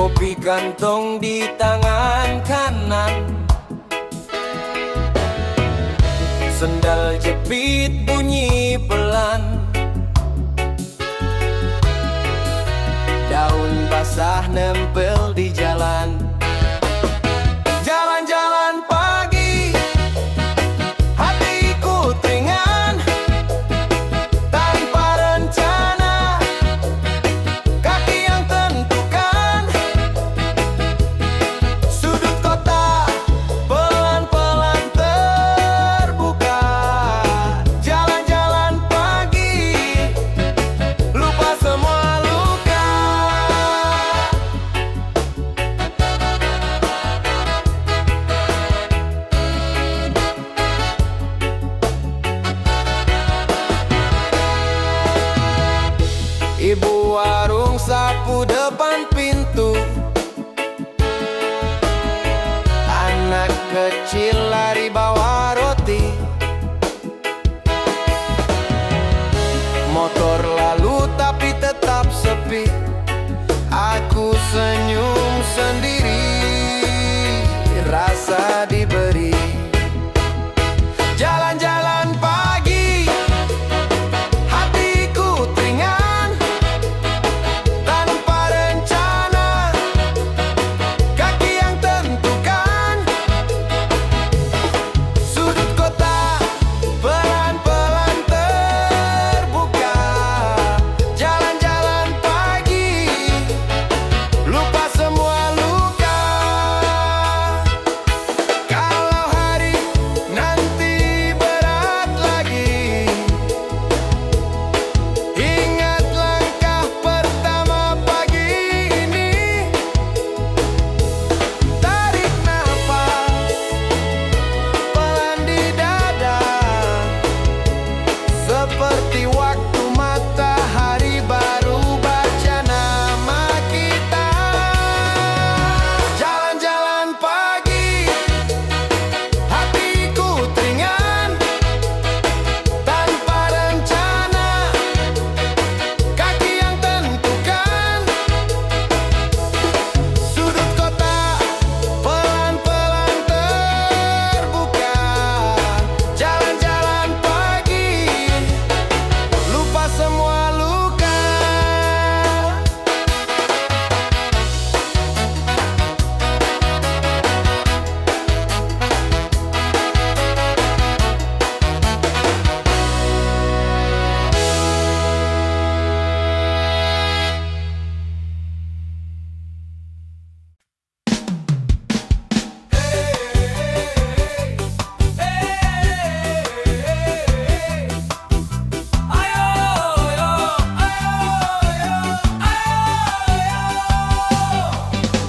kopi kantong di tangan kanan, sendal jepit bunyi pelan, daun basah nempel di jalan. Jalan-jalan pagi, hatiku teringan, tanpa rencana, kaki yang tentukan. Sudut kota pelan-pelan terbuka. Jalan-jalan pagi, lupa semua luka. Ibu warung sapu depan pintu, anak kecil lari bawa roti, motor lalu tapi tetap sepi. Aku senyum sendiri, rasa diberi. Jalan-jalan pagi, hatiku teringan, tanpa rencana, kaki yang tentukan. Sudut kota pelan-pelan terbuka. Jalan-jalan pagi, lupa semua luka. Kalau hari nanti berat lagi, ingat langkah pertama pagi ini. Tarik nafas pelan di dada, seperti waktu matahari baru baca nama kita. Jalan-jalan pagi, hatiku teringan, tanpa rencana, kaki yang tentukan. Sudut kota pelan-pelan terbuka. Jalan-jalan pagi, lupa semua luka.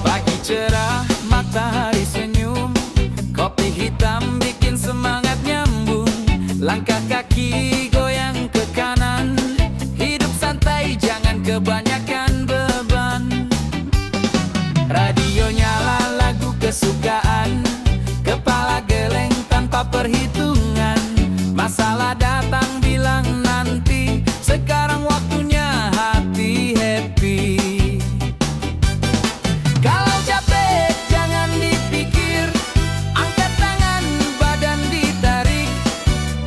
Pagi cerah, matahari senyum, kopi hitam bikin semangat nyambung. Langkah kaki goyang ke kanan, hidup santai jangan kebanyakan beban. Radio nyala lagu kesukaan, kepala geleng tanpa perhitungan. Masalah datang bilang nanti, sekarang waktunya hati happy. Kalau capek jangan dipikir, angkat tangan badan ditarik.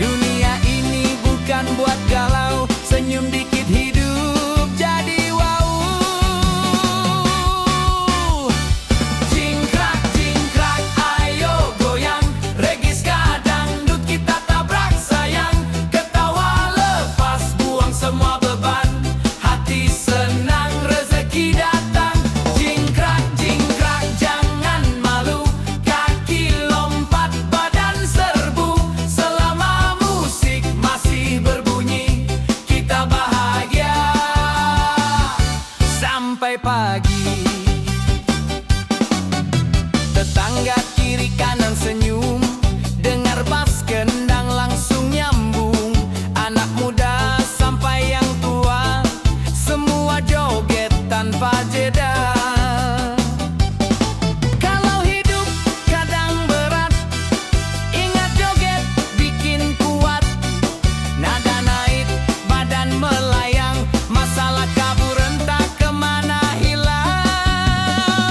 Dunia ini bukan buat galau, senyum dikit hidup jadi wow. Jingkrak jingkrak ayo goyang, regis dangdut kita tabrak sayang. Ketawa lepas buang semua beban, hati senang rezeki datang. Jingkrak jingkrak jangan malu, kaki lompat badan serbu. Selama musik masih berbunyi, kita bahagia sampai pagi. Tetangga kiri kanan senyum, dengar bass kendang langsung nyambung. Anak muda sampai yang tua, semua joget tanpa jeda. Kalau hidup kadang berat, ingat joget bikin kuat. Nada naik, badan melayang, masalah kabur entah kemana hilang.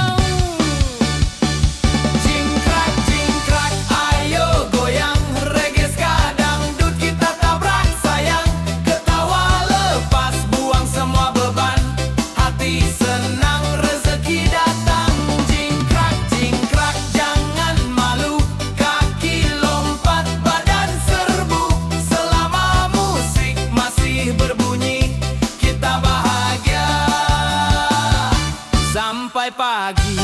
sampai pagi.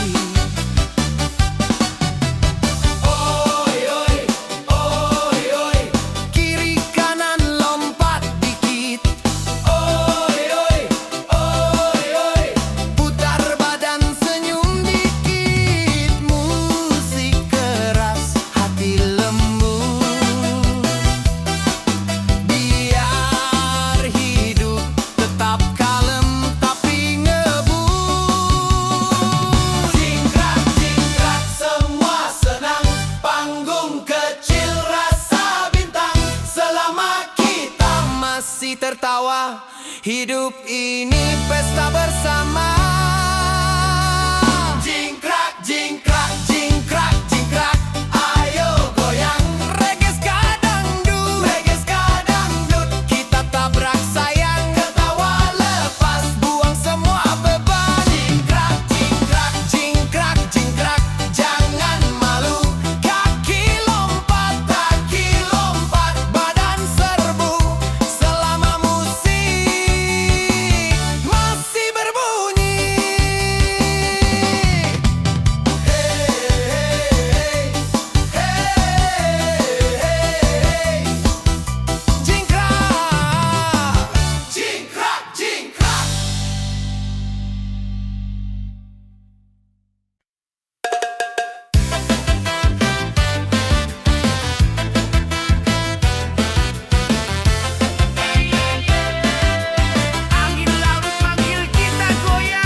Tertawa, hidup ini pesta bersama. Jingkrak, jingkrak, jingkrak, jingkrak, ayo goyang. Reggae ska dangdut, reggae ska dangdut. Kita tabrak sayang, ketawa lepas, buang semua beban. Jingkrak, jingkrak, jingkrak, jingkrak, jangan malu. Kaki lompat, badan serbu. Selama masih berbunyi. Hey, hey, hey, jingkrak, jingkrak, jingkrak. Angin laut panggil kita goyang.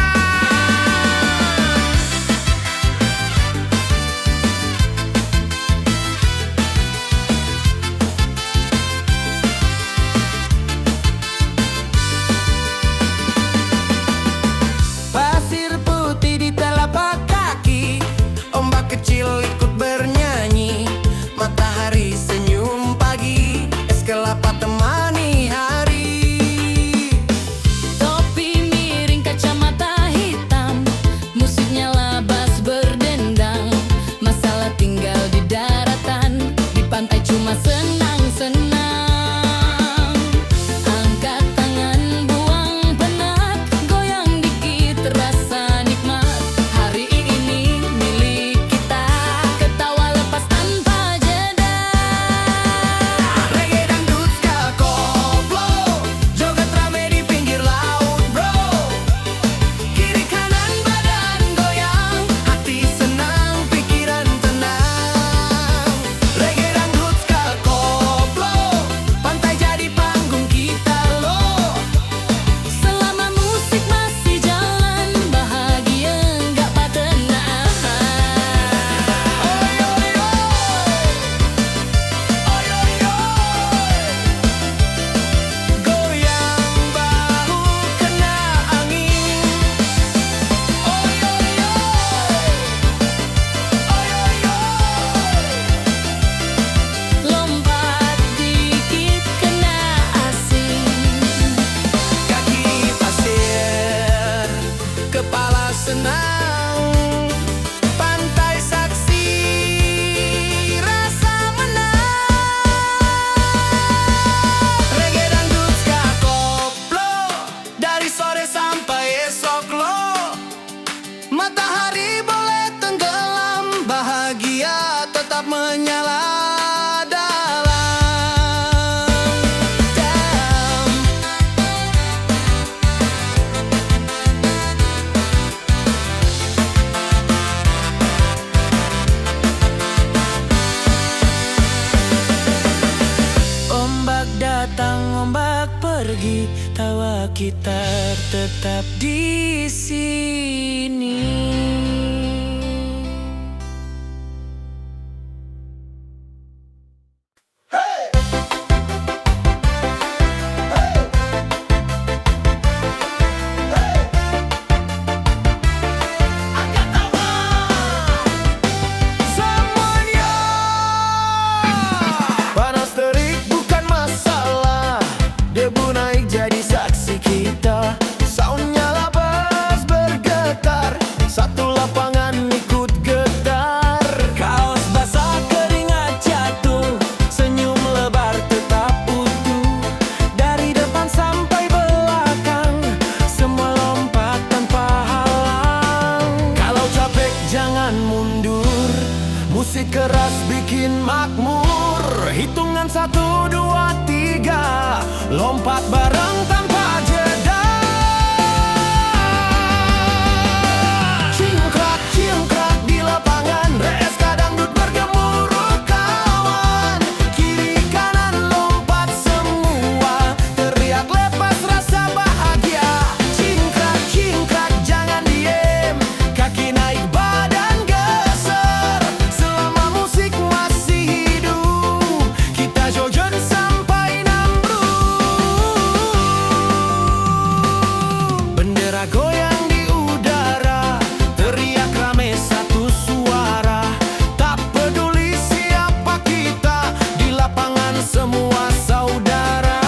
Pasir putih di telapak kaki, ombak kecil ikut bernyanyi. Matahari senyum pagi, es kelapa temani hari. Topi miring, kacamata hitam, musiknya labas berdendang. Masalah tinggal di daratan, di pantai cuma senang-senang. Angkat tangan, buang penat, goyang dikit terasa nikmat. Hari ini milik kita, ketawa lepas tanpa jeda. Reggae dangdut ska koplo, joget rame di pinggir laut bro. Kiri kanan badan goyang, hati senang, pikiran tenang. Reggae dangdut ska koplo, pantai jadi panggung kita loh. Selama musik masih jalan, bahagia nggak patenang. Oi, oi, oi. Oi, oi, oi. Goyang bahu kena angin. Oi, oi, oi. Oi, oi, oi. Lompat dikit kena asing. Kaki pasir, kepala senang, pantai saksi, rasa menang. Reggae dangdut ska koplo, dari sore sampai esok lo. Matahari boleh tenggelam, bahagia tetap menyala dalam. Ombak datang, ombak pergi, tawa kita tetap di sini. Semuanya panas terik bukan masalah, debu naik jadi saksi kita. Soundnya labas bergetar, satu lompat bareng tanpa jeda. Cingkrak cingkrak di lapangan, RSK dangdut bergemuruh kawan. Kiri kanan lompat semua, teriak lepas rasa bahagia. Cingkrak cingkrak jangan diem, kaki naik badan geser. Selama musik masih hidup, kita joget sampai nambruk. Bendera goyang di udara, teriak rame satu suara. Tak peduli siapa kita, di lapangan semua saudara.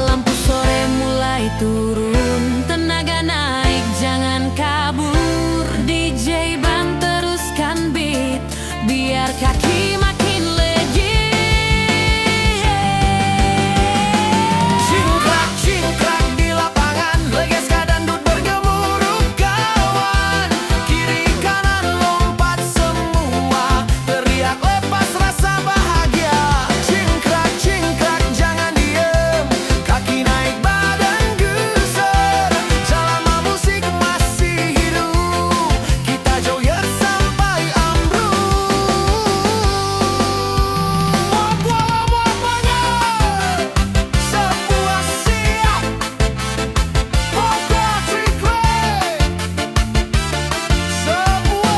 Lampu sore mulai turun, tenaga naik jangan kabur. DJ band teruskan beat, biar kaki makin legit. Cingkrak cingkrak di lapangan, legeska dangdut bergemuruh kawan. Kiri kanan lompat semua, teriak lepas rasa bahagia. Cingkrak cingkrak jangan diem, kaki naik badan geser. Selama musik masih hidup, kita joget sampai ambruk. Lapangan sebuah siap, pokok triklek semua.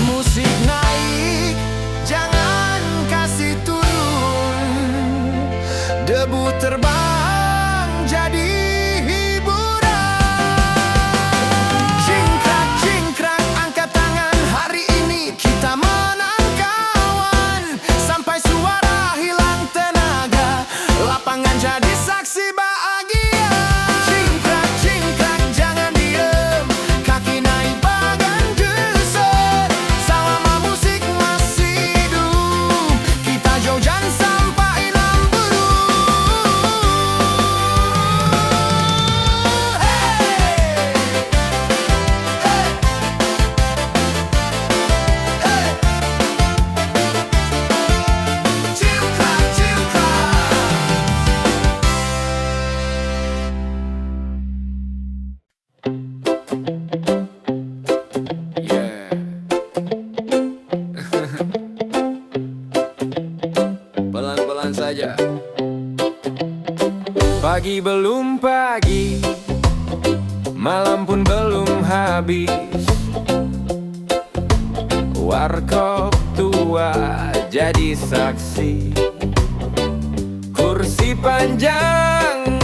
Musik naik, jangan kasih turun. Debu terbang jadi hiburan. Cingkrak cingkrak angkat tangan, hari ini kita menang kawan. Sampai suara hilang tenaga, lapangan jadi saksi bahagia. Cingkrak cingkrak jangan diem, kaki naik badan geser. Selama musik masih hidup, kita joget sampai nambruk. Cingkrak cingkrak. Yeah. Pelan-pelan saja. Pagi belum pagi, malam pun belum habis. Warkop tua jadi saksi. Kursi panjang,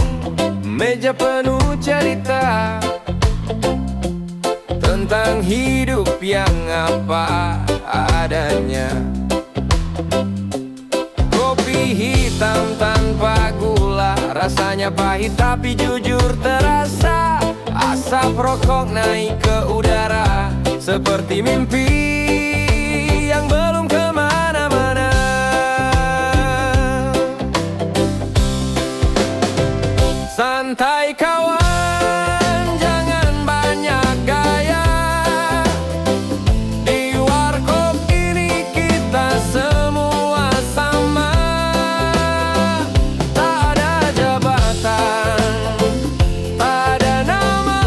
meja penuh cerita tentang hidup yang apa adanya. Kopi hitam tanpa gula, rasanya pahit tapi jujur terasa. Asap rokok naik ke udara, seperti mimpi yang belum kemana-mana. Santai kawan, jangan banyak gaya. Di warkop ini kita semua sama. Tak ada jabatan, tak ada nama,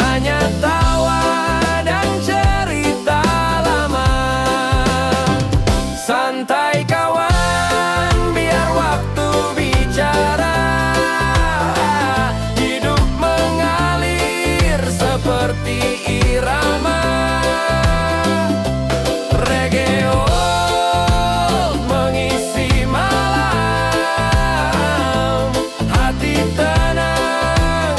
hanya tawa dan cerita lama. Santai kawan, biar waktu bicara. Hidup mengalir seperti irama. Reggae old mengisi malam. Hati tenang,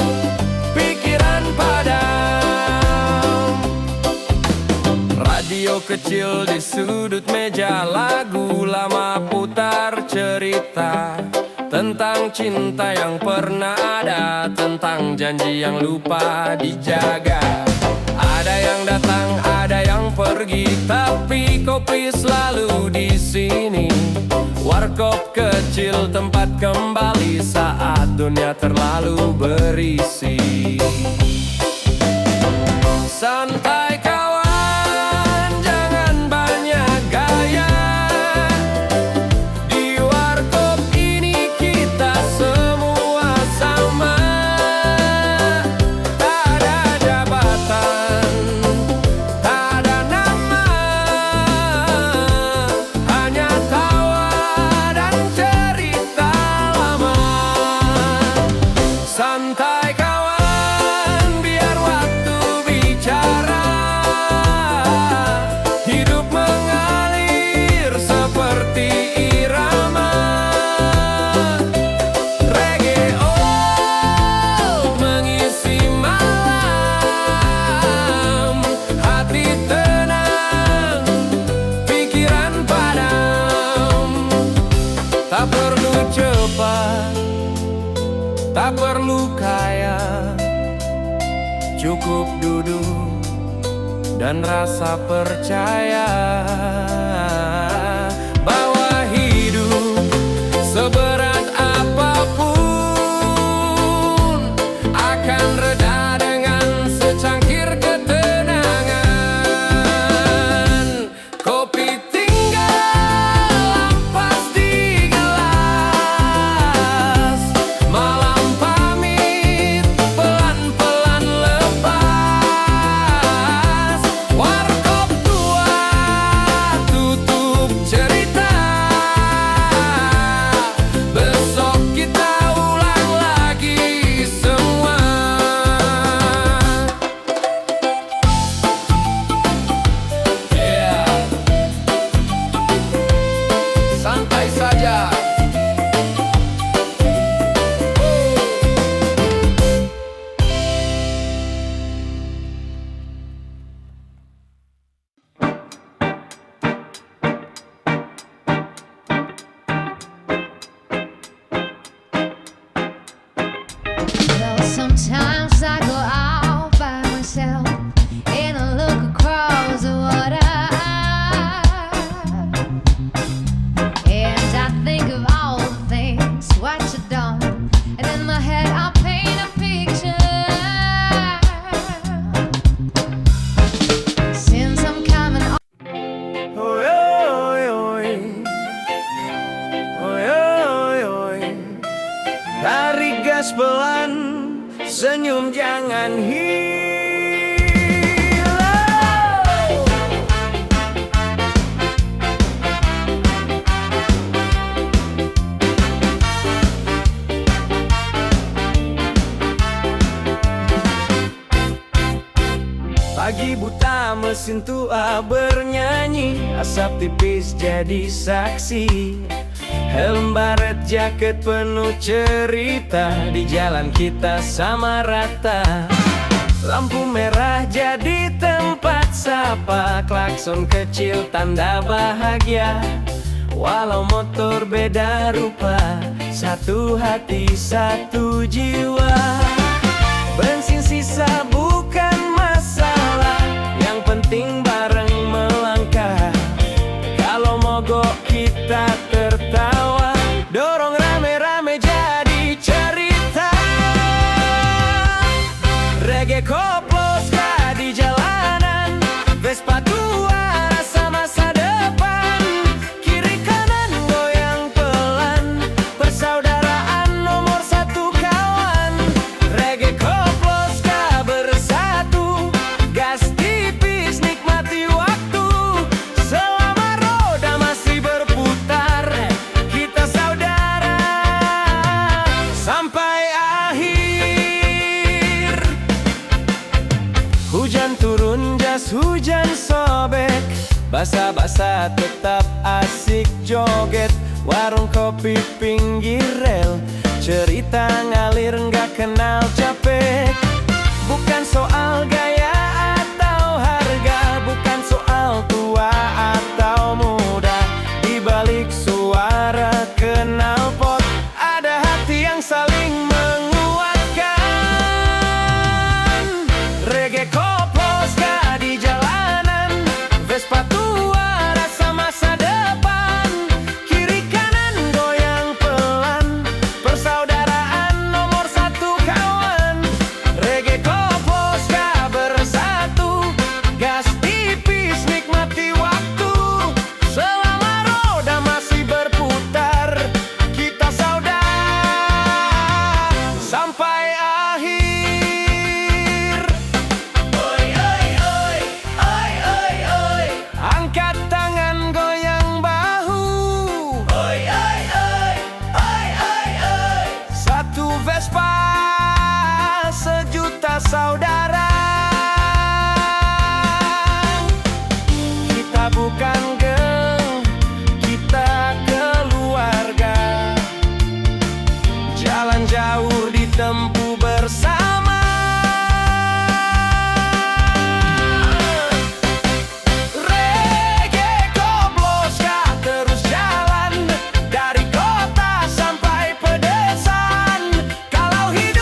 pikiran padam. Radio kecil di sudut meja, lagu lama putar cerita tentang cinta yang pernah ada, tentang janji yang lupa dijaga. Ada yang datang, ada yang pergi, tapi kopi selalu di sini. Warkop kecil, tempat kembali saat dunia terlalu berisi. Santai kawan, jangan banyak gaya. Di perlu kaya, cukup duduk dan rasa percaya bahwa hidup seberat apapun akan reda dengan secangkir ketenangan. Kopi tinggal ampas di gelas, malam pamit pelan-pelan lepas. Warkop tua tutup cerita, besok kita ulang lagi semua. Yeah. Santai saja. Well, sometimes I go out by myself and I look across the water, and I think of all the things what you done, and in my head I paint a picture. Since I'm coming on. Oi, oi, oi. Oi, oi, oi. Tarik gas pelan, senyum jangan hilang. Pagi buta mesin tua bernyanyi, asap tipis jadi saksi. Helm baret jaket penuh cerita, di jalan kita sama rata. Lampu merah jadi tempat sapa, klakson kecil tanda bahagia. Walau motor beda rupa, satu hati satu jiwa. Bensin sisa bukan masalah, yang penting bareng melangkah. Kalau mogok kita tertawa, dorong rame-rame jadi cerita. Reggae koploska di jalanan, Vespa tua rasa masa depan. Kiri kanan goyang pelan, persaudaraan nomor satu kawan. Reggae koploska bersatu, gas tipis nikmati waktu. Selama roda masih berputar, kita saudara sampai akhir. Hujan turun, jas hujan sobek, basah-basah tetap asik joget. Warung kopi pinggir rel, cerita ngalir nggak kenal capek. Bukan soal gaya atau harga, bukan soal tua atau muda. Di balik suara knalpot ada hati yang saling menguatkan. Reggae koploska di jalanan, Vespa tua rasa masa depan. Kiri kanan goyang pelan, persaudaraan nomor satu kawan. Reggae koploska bersatu, gas tipis nikmati waktu. Selama roda masih berputar, kita saudara sampai akhir. Oi, oi, oi, oi, oi, oi. Angkat tangan goyang bahu. Oi, oi, oi, oi, oi, oi. Satu Vespa, sejuta saudara. Kita bukan geng, kita keluarga. Jalan jauh ditempuh bersama. Reggae koploska terus jalan, dari kota sampai pedesaan. Kalau hidup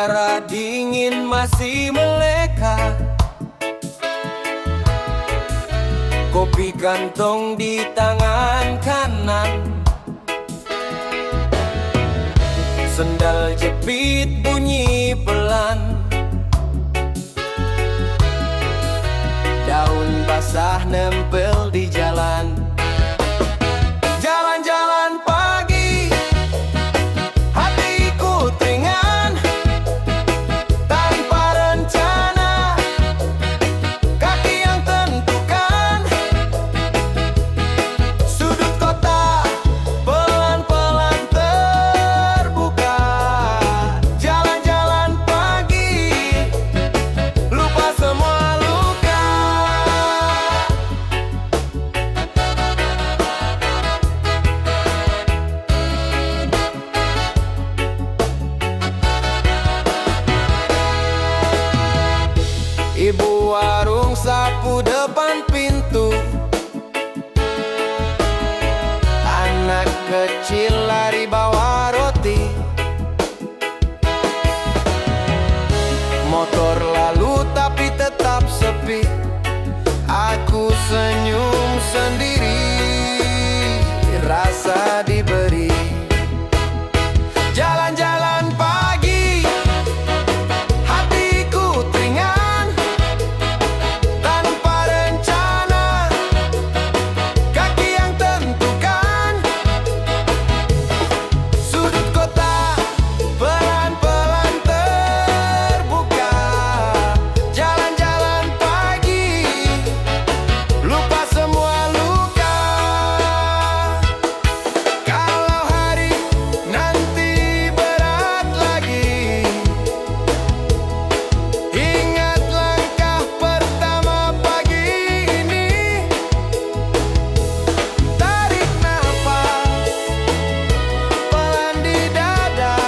Udara dingin masih melekat, kopi kantong di tangan kanan, sendal jepit bunyi pelan, daun basah nempel di jalan. Jalan-jalan pagi, hatiku teringat tanpa rencana, kaki yang tentukan, sudut kota pelan-pelan terbuka. Jalan-jalan pagi, lupa semua luka. Ibu warung sapu depan pintu, anak kecil lari bawa roti, motor lalu tapi tetap sepi. Aku senyum sendiri, rasa diberi. Jalan-jalan pagi, hatiku teringat tanpa rencana, kaki yang tentukan, sudut kota pelan-pelan terbuka. Jalan-jalan pagi, lupa semua luka. Kalau hari nanti berat lagi, ingat langkah pertama pagi ini. Tarik nafas pelan di dada,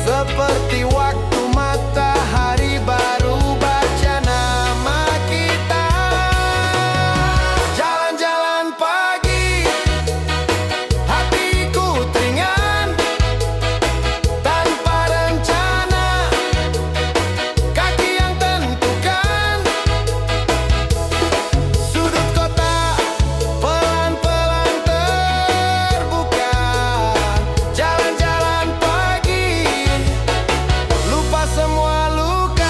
seperti waktu matahari baru baca nama kita. Jalan-jalan pagi, hatiku teringat tanpa rencana, kaki yang tentukan, sudut kota pelan-pelan terbuka. Jalan-jalan pagi, lupa semua luka.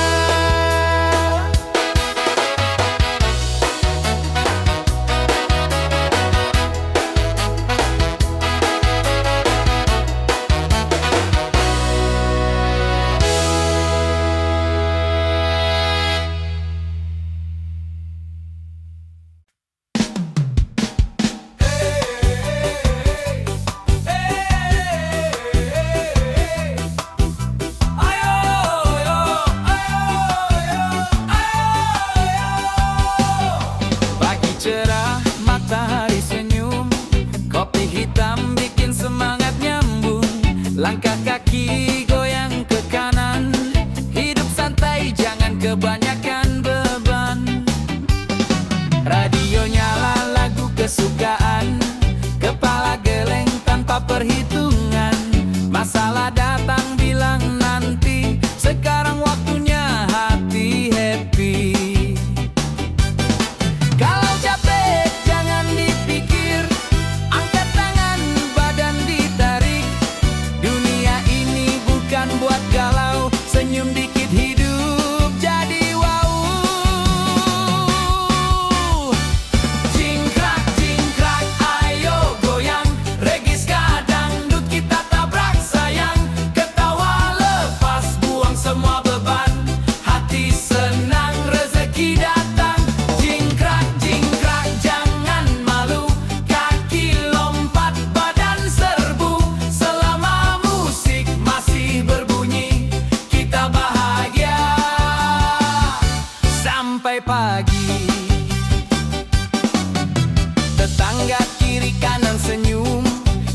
Pagi cerah, matahari senyum, kopi hitam bikin semangat nyambung. Langkah kaki goyang ke kanan, hidup santai jangan kebanyakan beban. Radio nyala lagu kesukaan, kepala geleng tanpa perhitungan. Masalah datang bilang nanti, sekarang waktunya hati happy. Kalau capek jangan dipikir, angkat tangan badan ditarik. Dunia ini bukan buat galau, senyum dikit hidup jadi wow. Jingkrak jingkrak ayo goyang, regis dangdut kita tabrak sayang. Ketawa lepas buang semua beban, hati senang rezeki datang. Jingkrak jingkrak jangan malu, kaki lompat badan serbu. Selama musik masih berbunyi, kita bahagia sampai pagi. Tetangga kiri kanan senyum,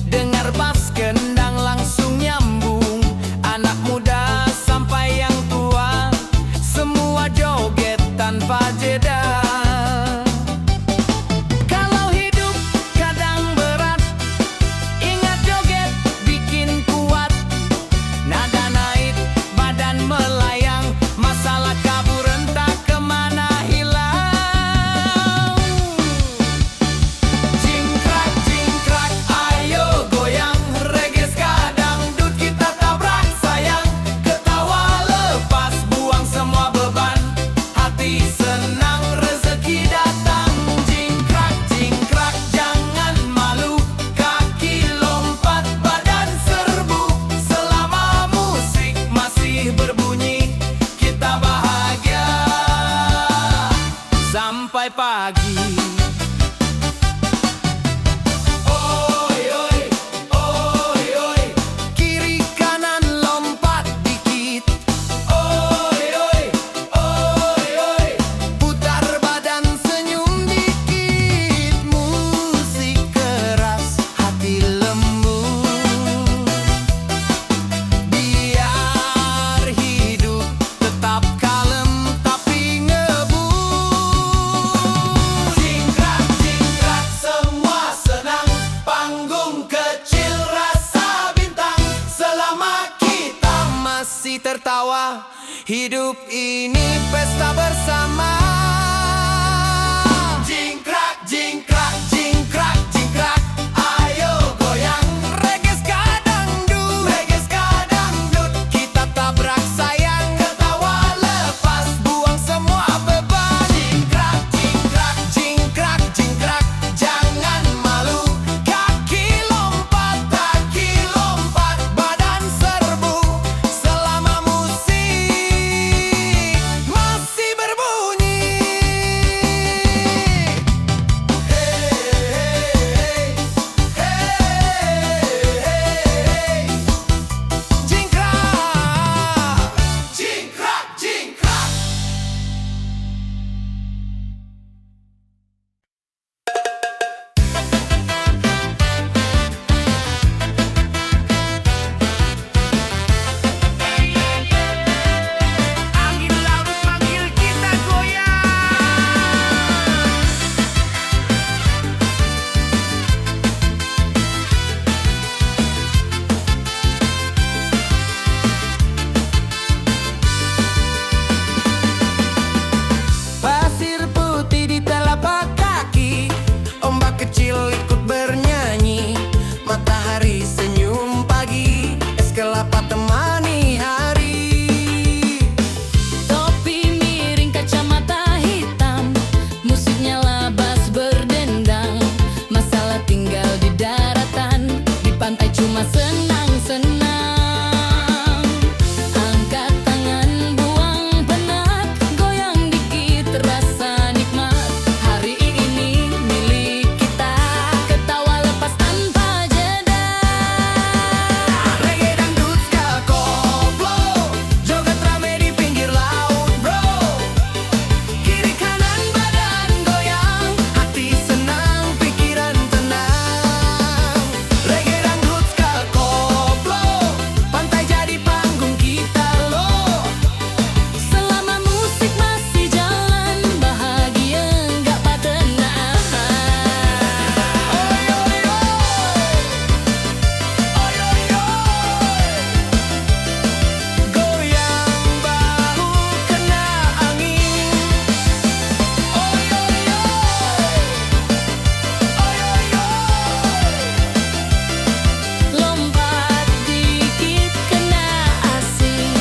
dengar bass kendang langsung nyambung. Anak muda sampai yang tua, semua joget tanpa jeda. Kalau hidup kadang berat, ingat joget bikin kuat. Nada naik masih tertawa. Hidup ini pesta bersama. Jingkrak, jingkrak, jingkrak, jingkrak, ayo goyang. Reggae ska dangdut, reggae ska dangdut, kita tabrak sayang. Ketawa lepas, buang semua beban. Jingkrak, jingkrak, jingkrak, jingkrak, jangan malu. Kaki lompat, badan serbu, selama musik masih berbunyi. Jingkrak, jingkrak, jingkrak. Angin laut manggil kita goyang. Pasir putih di telapak kaki, ombak kecil ikut bernyanyi. Matahari senyum pagi, es kelapa temani hari. Topi miring, kacamata hitam, musiknya labas berdendang. Masalah tinggal di daratan, di pantai cuma senang-senang. Angkat tangan, buang penat, goyang dikit rasa nikmat. Hari ini milik kita, ketawa lepas tanpa jeda. Reggae dangdut ska koplo, joget rame di pinggir laut bro. Kiri kanan badan goyang, hati senang, pikiran tenang. Reggae dangdut ska koplo, pantai jadi panggung kita loh. Selama musik masih jalan, bahagia nggak pada nahan. Oi oi oi, oi oi oi, goyang bahu kena angin. Oi oi oi, oi oi oi, Lompat dikit kena asing.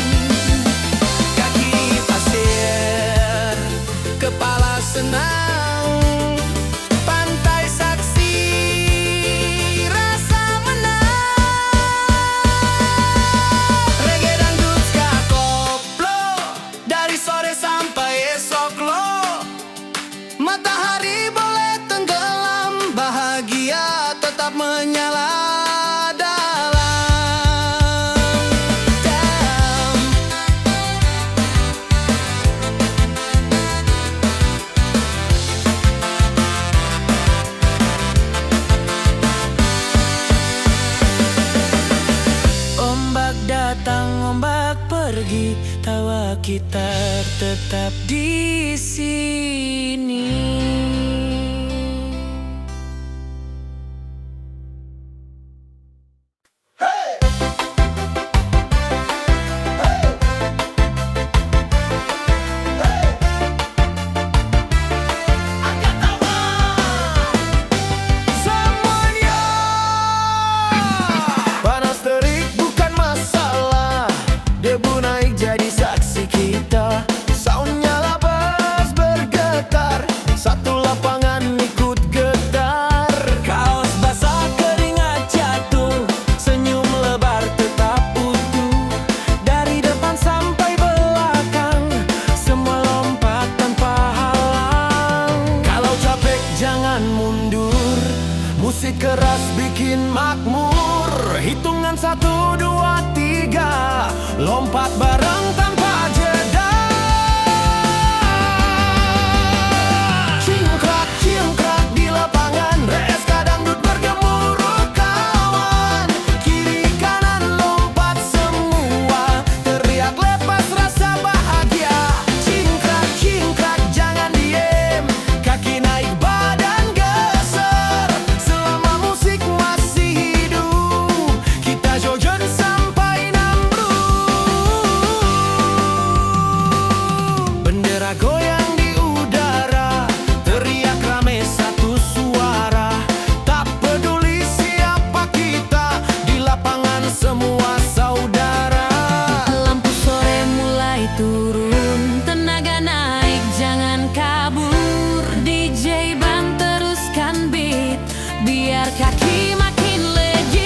kaki pasir, kepala senang, pantai saksi, rasa menang. Reggae dangdut ska koplo, dari sore sampai esok lo. Matahari boleh tenggelam, bahagia tetap menyala dalam. Ombak datang, ombak pergi, tawa kita tetap di sini. Semuanya panas terik bukan masalah, debu naik jadi saksi kita. Soundnya labas bergetar, satu lapangan ikut getar. Kaos basah keringat jatuh, senyum lebar tetap utuh. Dari depan sampai belakang, semua lompat tanpa halang. Kalau capek jangan mundur, musik keras bikin makmur. Hitungan 1, 2, 3, lompat bareng tanpa jeda. Cingkrak, cingkrak di lapangan, RSK dangdut bergemuruh kawan. Kiri kanan lompat semua, teriak lepas rasa bahagia. Cingkrak, cingkrak jangan diem, kaki naik badan geser. Selama musik masih hidup, kita joget sampai Namru. biar kaki makin legit.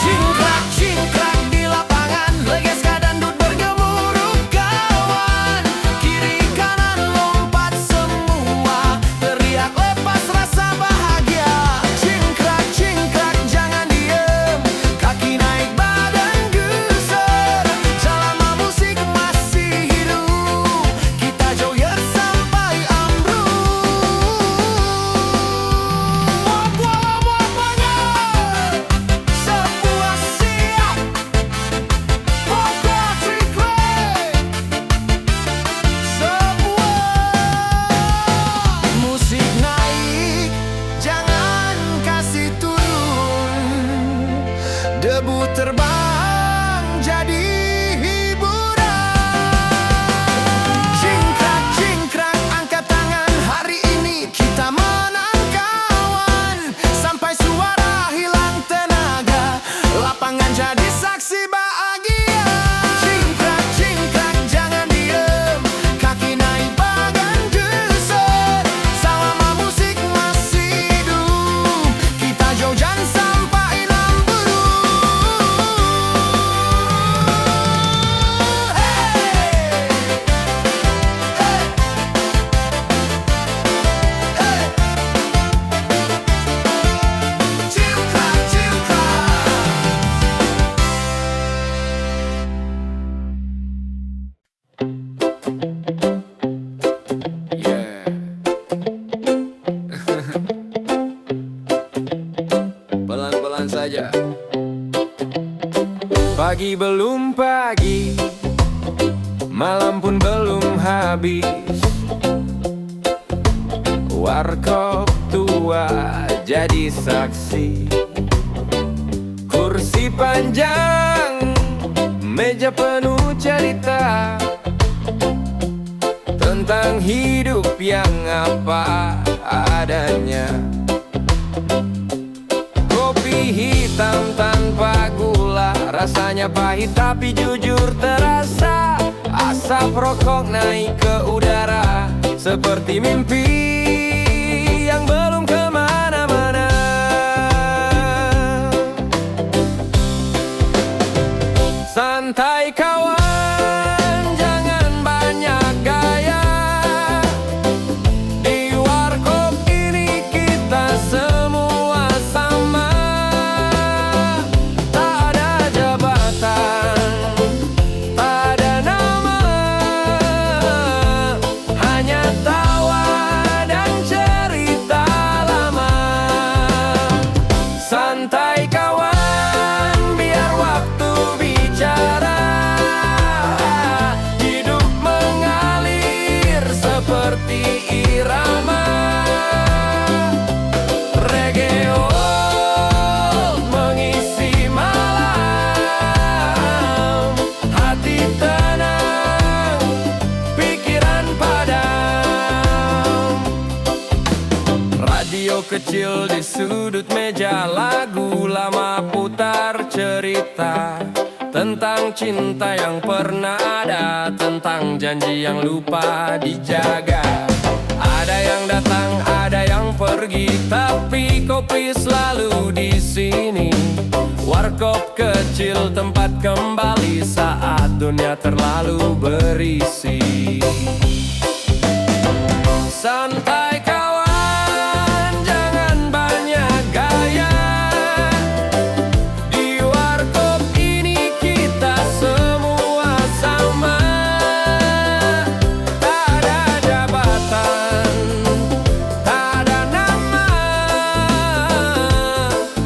Cingkrak-cingkrak di lapangan, Legeska dangdut bergemuruh kawan. Kiri kanan lompat semua, teriak lepas rasa bahagia. Cingkrak-cingkrak jangan diem, kaki naik badan geser. Selama musik masih hidup, kita joget sampai ambruk. Wap-wap-wap-wap, sebuah siap, pokok trik-trik. Sebuah musik naik, jangan kasih turun. Debu terbang jadi hiburan. Cingkrak-cingkrak angkat tangan, hari ini kita menang kawan. Sampai suara hilang tenaga, lapangan jadi saksi bahagia. Cingkrak-cingkrak jangan diem, kaki naik badan geser. Selama musik masih hidup, kita joget sampai lamburu. Pelan-pelan saja. Pagi belum pagi, malam pun belum habis. Warkop tua jadi saksi. Kursi panjang, meja penuh cerita tentang hidup yang apa adanya. Kopi hitam tanpa gula, rasanya pahit tapi jujur terasa. Asap rokok naik ke udara, seperti mimpi yang belum kemana-mana. Santai kawan, jangan banyak gaya. Di warkop ini kita semua sama. Tak ada jabatan, tak ada nama, hanya tawa dan cerita lama. Santai kawan, biar waktu bicara. Hidup mengalir seperti irama. Reggae old mengisi malam. Hati tenang, pikiran padam. Radio kecil di sudut meja, lagu lama putar cerita tentang cinta yang pernah ada, tentang janji yang lupa dijaga. Ada yang datang, ada yang pergi, tapi kopi selalu di sini. Warkop kecil, tempat kembali saat dunia terlalu berisi. Santai kawan, jangan banyak gaya. Di warkop ini kita semua sama. Tak ada jabatan, tak ada nama,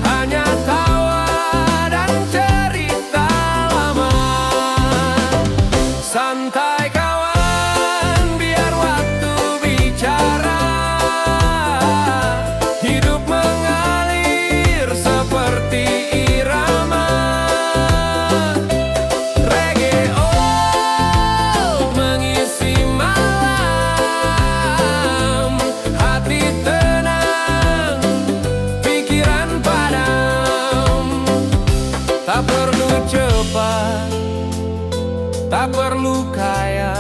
hanya tawa dan cerita lama. Santai kawan, biar waktu bicara. Hidup mengalir seperti irama. Reggae old mengisi malam. Hati tenang, pikiran padam. Tak perlu cepat, tak perlu kaya,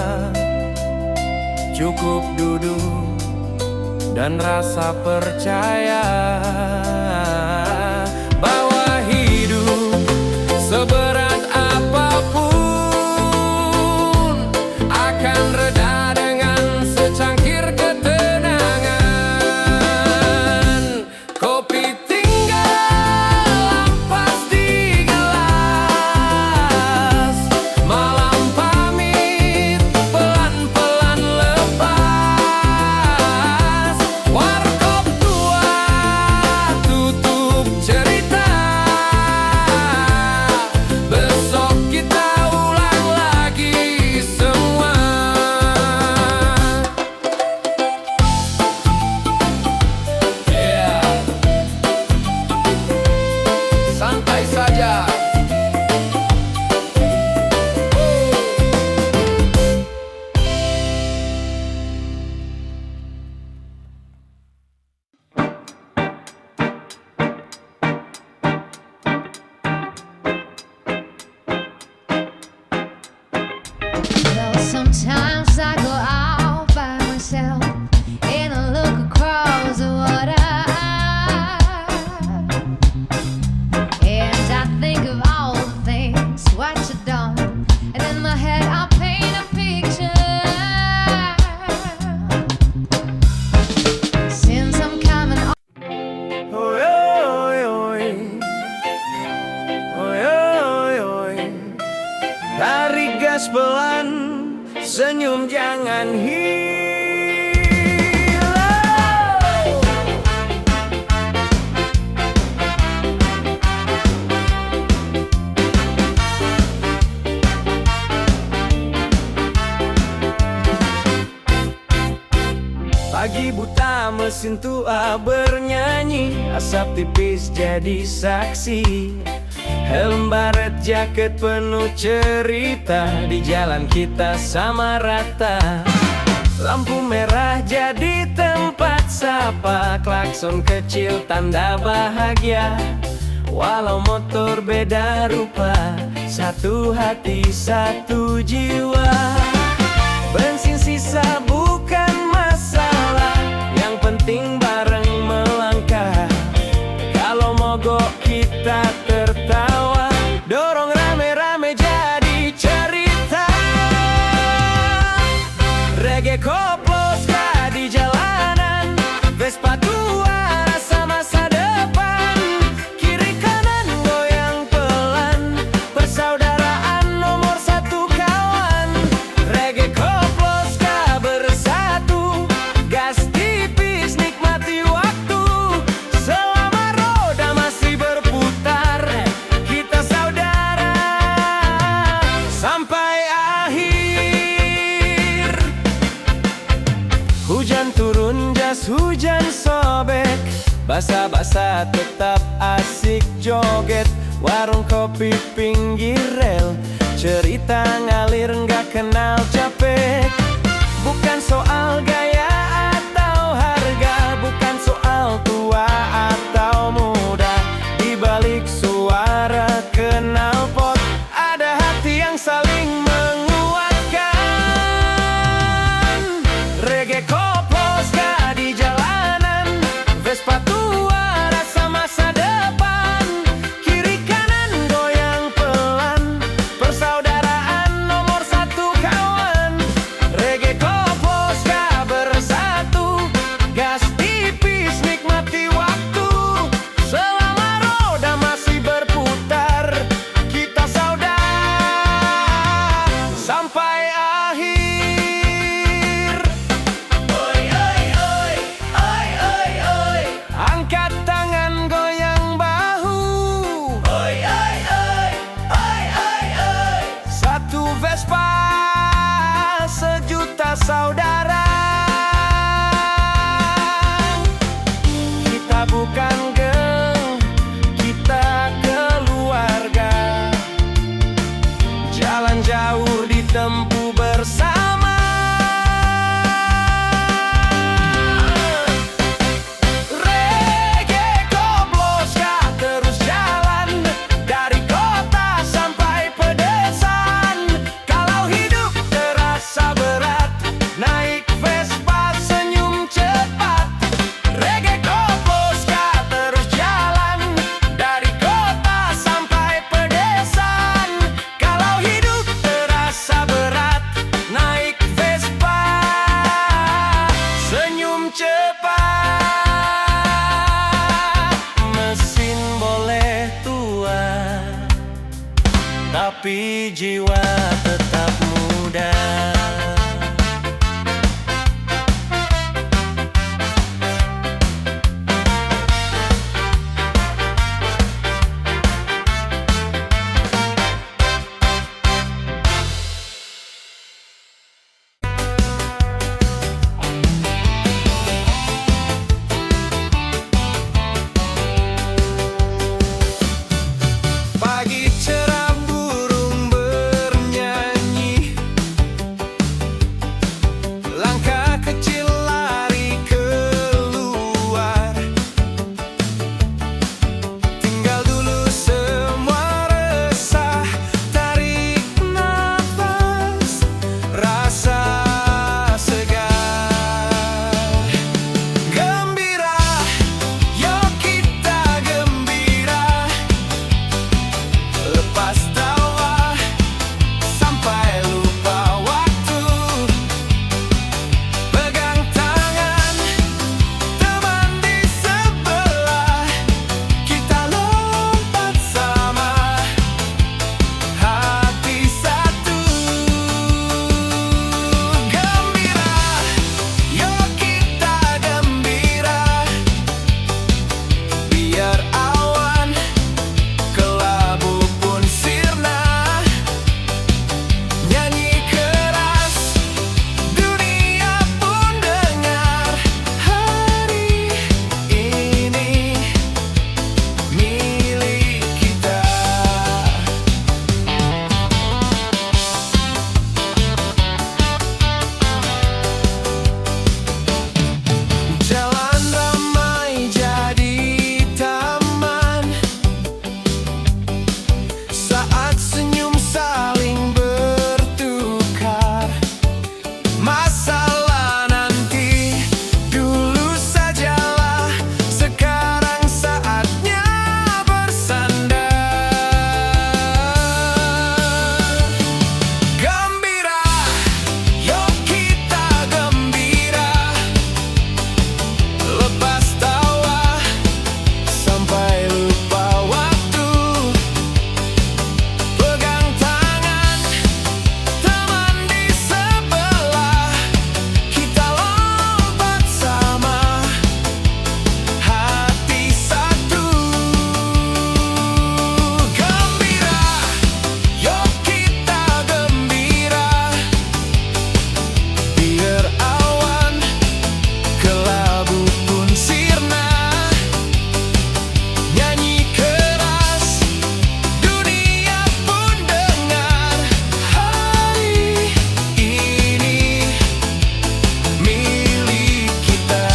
cukup duduk dan rasa percaya bahwa hidup seberat apapun akan reda dengan secangkir ketenangan. Kopi tinggal ampas di gelas, malam pamit pelan-pelan lepas. Warkop tua tutup cerita, besok kita ulang lagi semua. Yeah. Santai saja. Well, sometimes I go out by myself and I look across the water, and I think of all the things what you done, and in my head I paint a picture. Since I'm coming on. Oi, oi, oi. Oi, oi, oi. Tarik gas pelan, senyum jangan hilang. Pagi buta mesin tua bernyanyi, asap tipis jadi saksi. Helm baret jaket penuh cerita, di jalan kita sama rata. Lampu merah jadi tempat sapa, klakson kecil tanda bahagia. Walau motor beda rupa, satu hati satu jiwa. Bensin sisa bukan masalah, yang penting bareng melangkah. Kalau mogok kita tertawa, dorong rame-rame jadi cerita. Reggae koplos di jalanan, Vespa tua rasa masa depan. Kiri kanan goyang pelan, persaudaraan nomor satu kawan. Reggae koplos bersatu, gas tipis nikmati waktu. Selama roda masih berputar, kita saudara sampai akhir. Hujan turun, jas hujan sobek, basah-basah tetap asik joget. Warung kopi pinggir rel, cerita ngalir nggak kenal capek. Bukan soal gaya atau harga, bukan soal tua atau muda. Di balik suara knalpot ada hati yang saling menguatkan. Reggae koplos di jalanan, Vespa tua rasa masa depan. Kiri kanan goyang pelan, persaudaraan nomor satu kawan. Reggae koplos bersatu, gas tipis jiwa tetap muda. Pagi cerah burung bernyanyi, langkah kecil lari keluar. Tinggal dulu semua resah, tarik nafas, rasa segar. Gembira, yuk kita gembira, lepas tawa sampai lupa waktu. Pegang tangan teman di sebelah, kita lompat sama, hati satu. Gembira, yuk kita gembira, biar awan kelabu pun sirna. Nyanyi keras, dunia pun dengar. Hari ini milik kita. Jalan ramai jadi taman, saat senyum saling bertukar. Masalah nanti dulu sajalah, sekarang saatnya bersandar. Gembira, yuk kita gembira, lepas tawa sampai lupa waktu. Pegang tangan teman di sebelah, kita lompat sama, hati satu. Gembira, yuk kita gembira, biar awan kelabu pun sirna. Nyanyi keras, dunia pun dengar. Hari ini milik kita.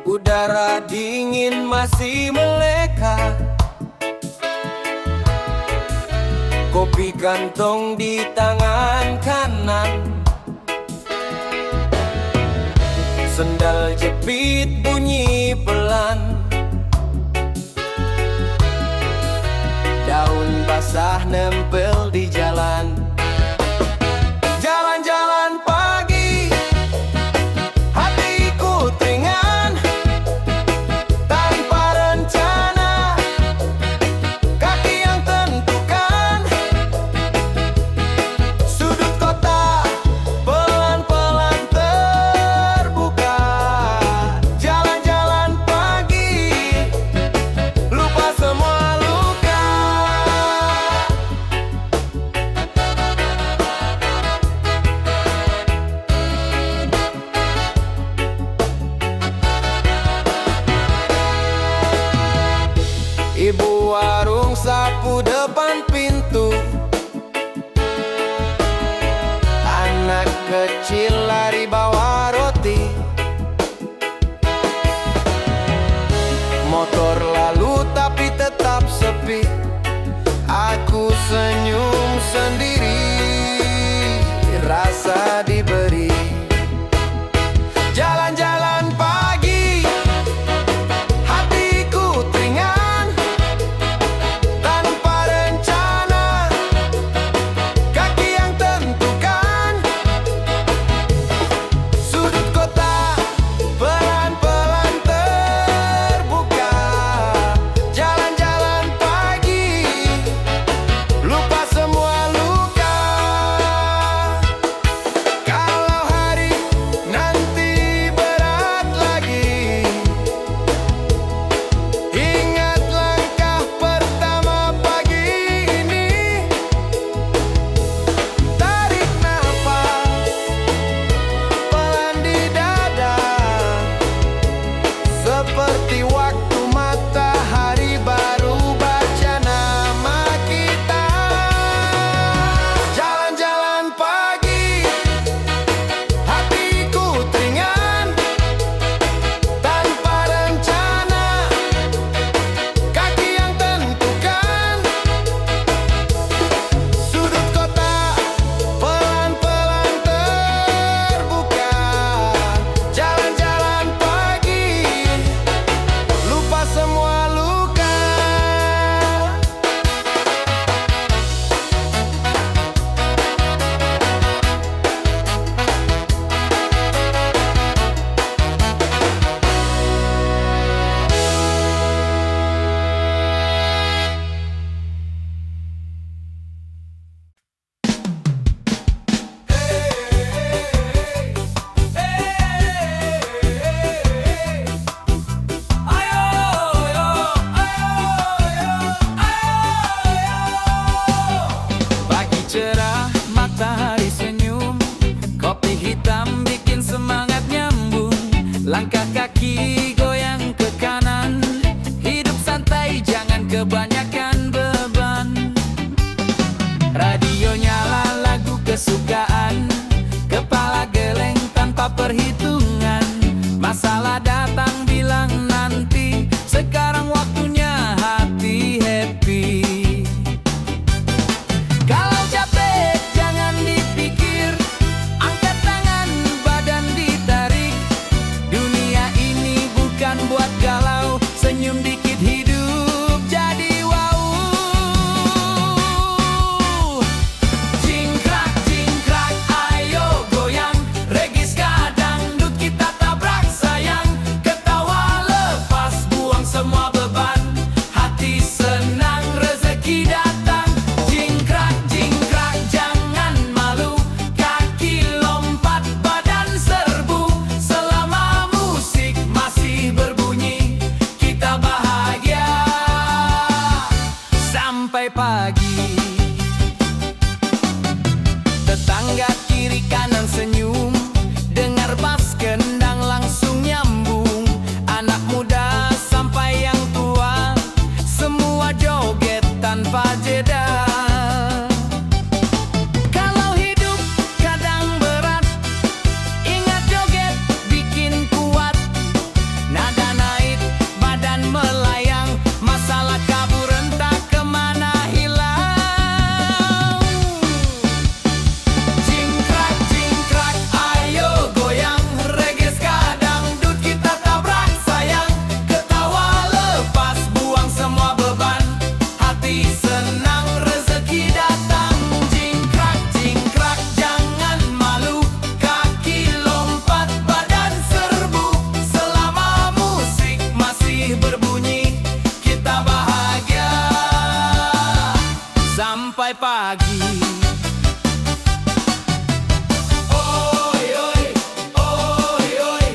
Udara dingin masih melekat, kopi kantong di tangan kanan, sendal jepit bunyi pelan, daun basah nempel di jalan. Jalan-jalan pagi, hatiku ringan, tanpa rencana, kaki yang tentukan. Sudut kota pelan-pelan terbuka. Jalan-jalan pagi, lupa semua luka. Seperti waktu matahari baru baca nama kita. Jalan-jalan pagi, hatiku teringat. Tanpa rencana, kaki yang tentukan. Sudut kota pelan-pelan terbuka. Jalan-jalan pagi, lupa semua luka. Pagi cerah, matahari senyum. Kopi hitam bikin semangat nyambung. Langkah kaki goyang ke kanan. Hidup santai, jangan kebanyakan beban. Radio nyala lagu kesukaan. Kepala geleng tanpa perhitungan. Masalah datang bilang nanti. Sekarang waktunya hati happy. Kalau capek jangan dipikir, angkat tangan badan ditarik. Dunia ini bukan buat galau, senyum dikit hidup jadi wow. Jingkrak jingkrak ayo goyang, regiska dangdut kita tabrak sayang. Ketawa lepas buang semua beban, hati senang rezeki datang. Jingkrak jingkrak jangan malu, kaki lompat badan serbu. Selama musik masih berbunyi, kita bahagia sampai pagi. Tetangga kiri kanan senyum, dengar bass kendang langsung nyambung. Anak muda sampai yang tua, semua joget tanpa jeda. Kalau hidup kadang berat, ingat joget bikin kuat. Nada naik, badan melayang, masalah kabur entah kemana hilang. Jingkrak jingkrak ayo goyang, regiska dangdut kita tabrak sayang. Ketawa lepas buang semua beban, hati senang rezeki datang. Jingkrak jingkrak jangan malu, kaki lompat badan serbu. Selama musik masih berbunyi, kita bahagia sampai pagi. Oi oi oi oi,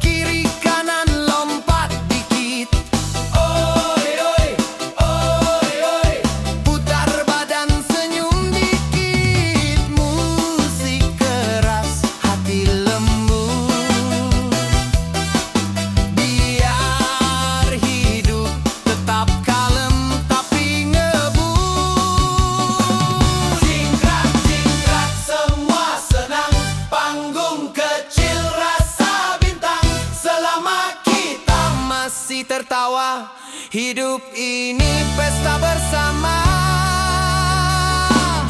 kiri kanan lompat dikit. Oi oi oi oi, putar badan senyum dikit. Musik keras, hati lembut. Biar hidup tetap kalem tapi ngebut. Jingkrak jingkrak semua senang, panggung kecil rasa bintang. Selama kita masih tertawa, hidup ini pesta bersama.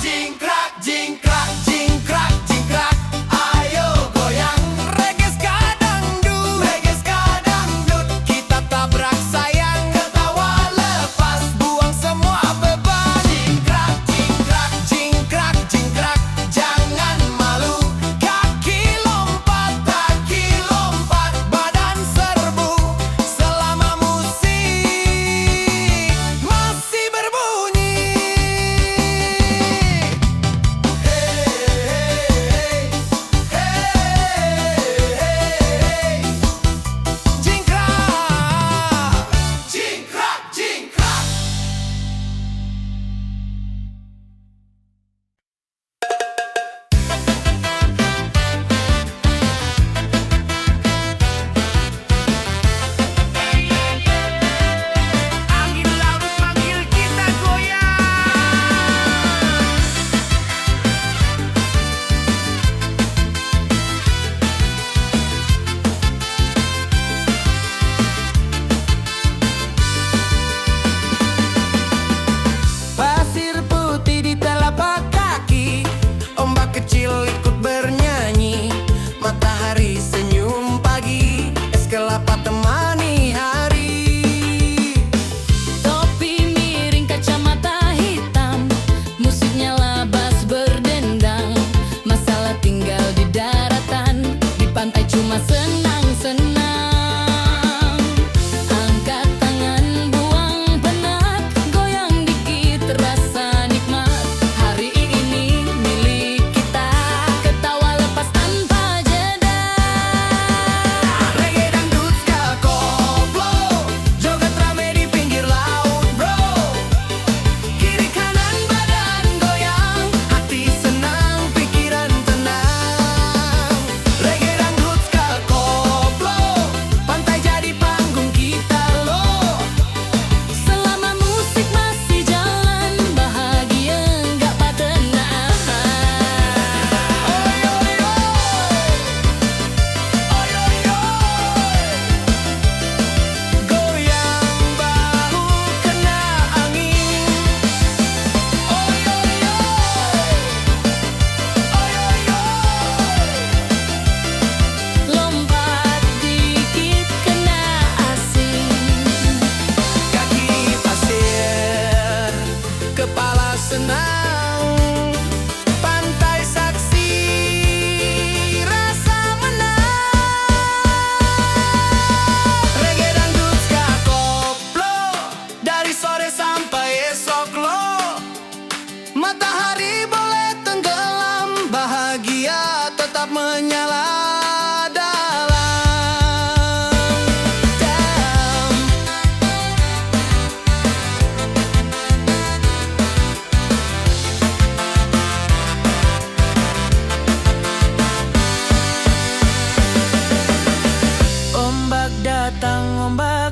Jingkrak jingkrak jingkrak jingkrak ayo goyang, regiska dangdut kita tabrak sayang. Ketawa lepas buang semua beban. Jingkrak jingkrak jingkrak jingkrak jangan malu, kaki lompat badan serbu. Selama musik masih berbunyi,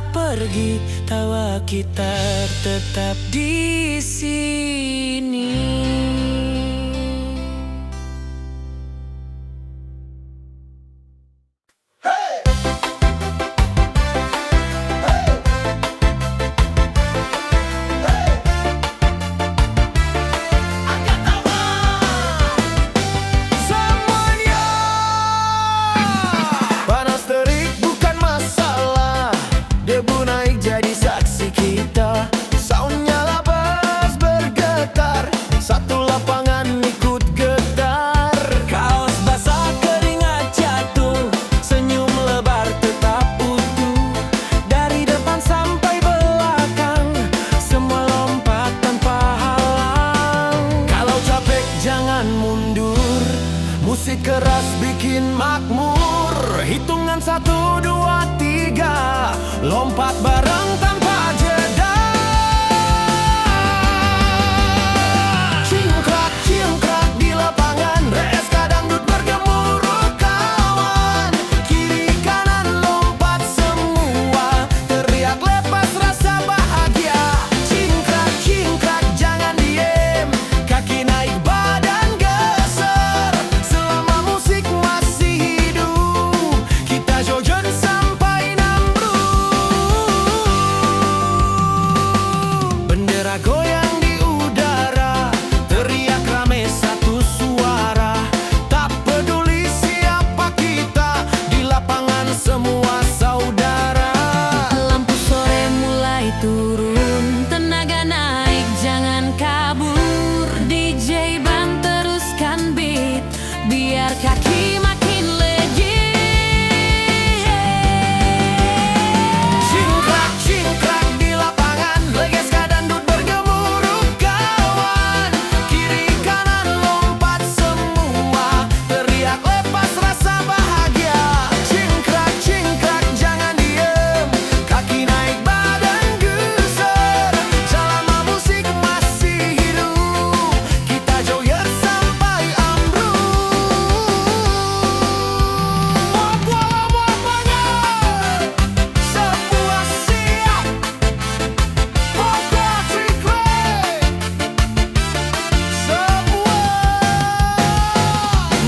pergi, tawa kita tetap di sini. Semuanya panas terik bukan masalah, debu naik jadi saksi kita. Soundnya labas bergetar, satu lapangan ikut getar. Kaos basah keringat jatuh, senyum lebar tetap utuh. Dari depan sampai belakang, semua lompat tanpa halang. Kalau capek jangan mundur, musik keras bikin makmur. Hitungan 1, 2, 3, lompat bareng tanpa jeda. Cingkrak, cingkrak di lapangan, RSK dangdut bergemuruh kawan. Kiri kanan lompat semua, teriak lepas rasa bahagia. Cingkrak, cingkrak jangan diem, kaki naik badan geser. Selama musik masih hidup, kita joget sampai Namru. Bendera goyang di udara, teriak rame satu suara. Tak peduli siapa kita, di lapangan semua saudara. Lampu sore mulai turun, tenaga naik jangan kabur. DJ band teruskan beat, biar kaki makin legit. Cingkrak, cingkrak di lapangan, legeska dangdut bergemuruh kawan. Kiri kanan lompat semua, teriak lepas rasa bahagia. Cingkrak, cingkrak jangan diem, kaki naik badan geser. Selama musik masih hidup, kita joget sampai Ambruk. Muap-muap-muapnya, semua siap. Pokok Triclay, semua.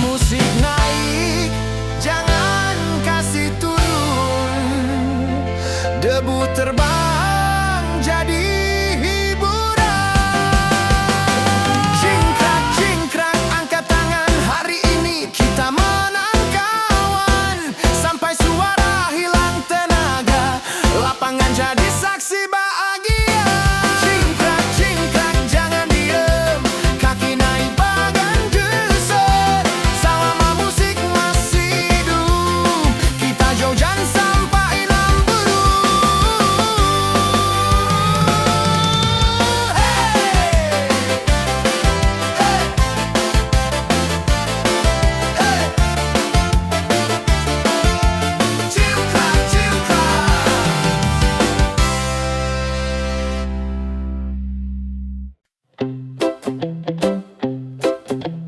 Musik naik, jangan kasih turun. Debu terbang jadi hiburan. Cingkrak, cingkrak angkat tangan, hari ini kita menang kawan. Sampai suara hilang tenaga, lapangan jadi saksi bahagia. Cingkrak, cingkrak jangan diem, kaki naik badan geser. Selama musik masih hidup, kita joget sampai Namru. Cingkrak, cingkrak.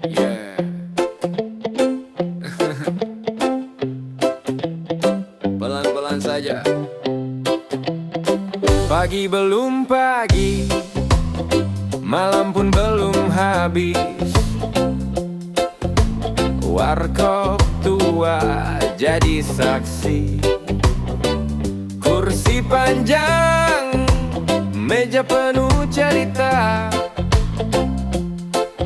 Yeah. Pelan-pelan saja. Pagi belum pagi, malam pun belum habis. Warkop tua jadi saksi. Kursi panjang, meja penuh cerita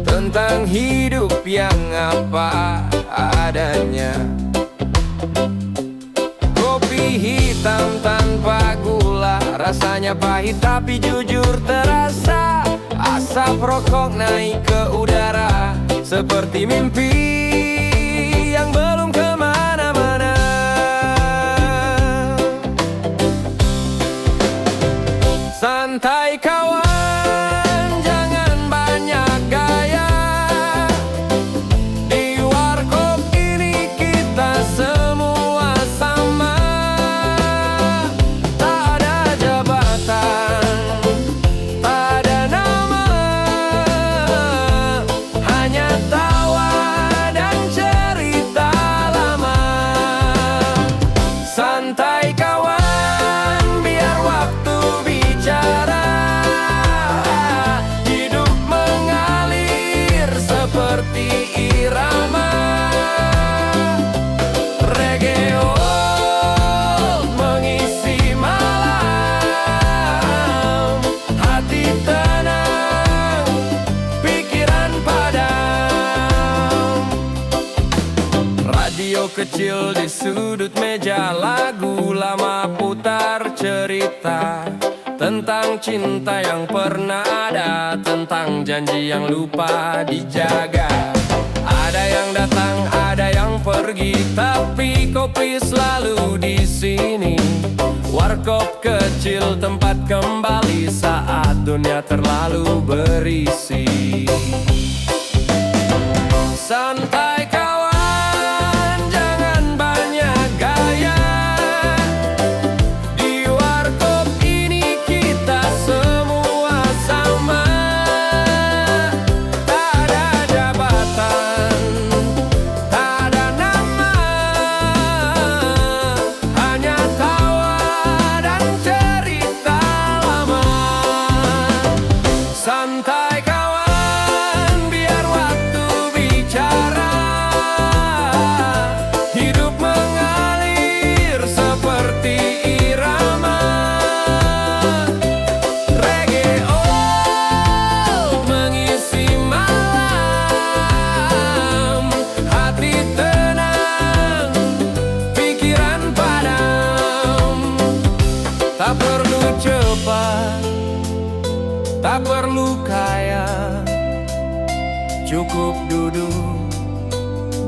tentang hidup yang apa adanya. Kopi hitam tanpa gula, rasanya pahit tapi jujur terasa. Asap rokok naik ke udara, seperti mimpi yang belum kemana-mana. Santai kawan, jangan banyak gaya. Di warkop ini kita semua sama. Tak ada jabatan, tak ada nama, hanya tawa dan cerita lama. Santai kawan, biar kecil di sudut meja, lagu lama putar cerita tentang cinta yang pernah ada, tentang janji yang lupa dijaga. Ada yang datang, ada yang pergi, tapi kopi selalu di sini. Warkop kecil, tempat kembali saat dunia terlalu berisi. Santai kawan, jangan banyak gaya. Di warkop ini kita semua sama. Tak ada jabatan, tak ada nama, hanya tawa dan cerita lama. Santai kawan, biar waktu bicara. Hidup mengalir seperti irama. Reggae old mengisi malam. Hati tenang, pikiran padam. Tak perlu cepat, tak perlu kaya, cukup duduk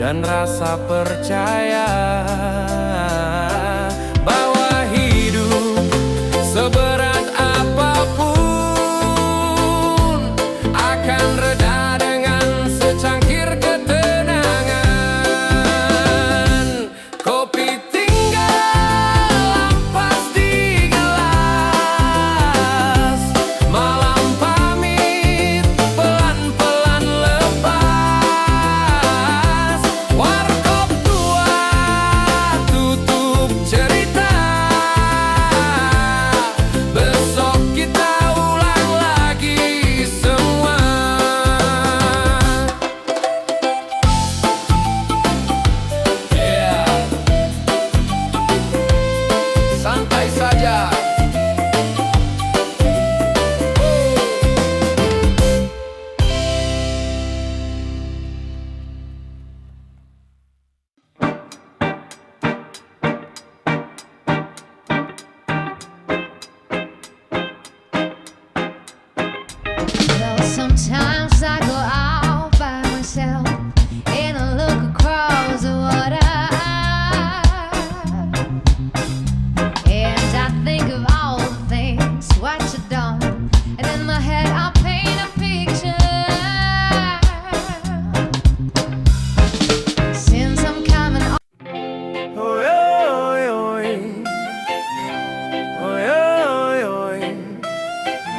dan rasa percaya bahwa hidup seberat apapun akan reda dengan secangkir ketenangan. Kopi tinggal ampas di gelas, malam pamit pelan-pelan lepas. Warkop tua tutup cerita, besok kita ulang lagi semua. Yeah. Santai saja. Well, sometimes I go out by myself and I look across the water, and I think of all the things what you done, and in my head I paint a picture. Since I'm coming Oi, oi, oi. Oi, oi, oi.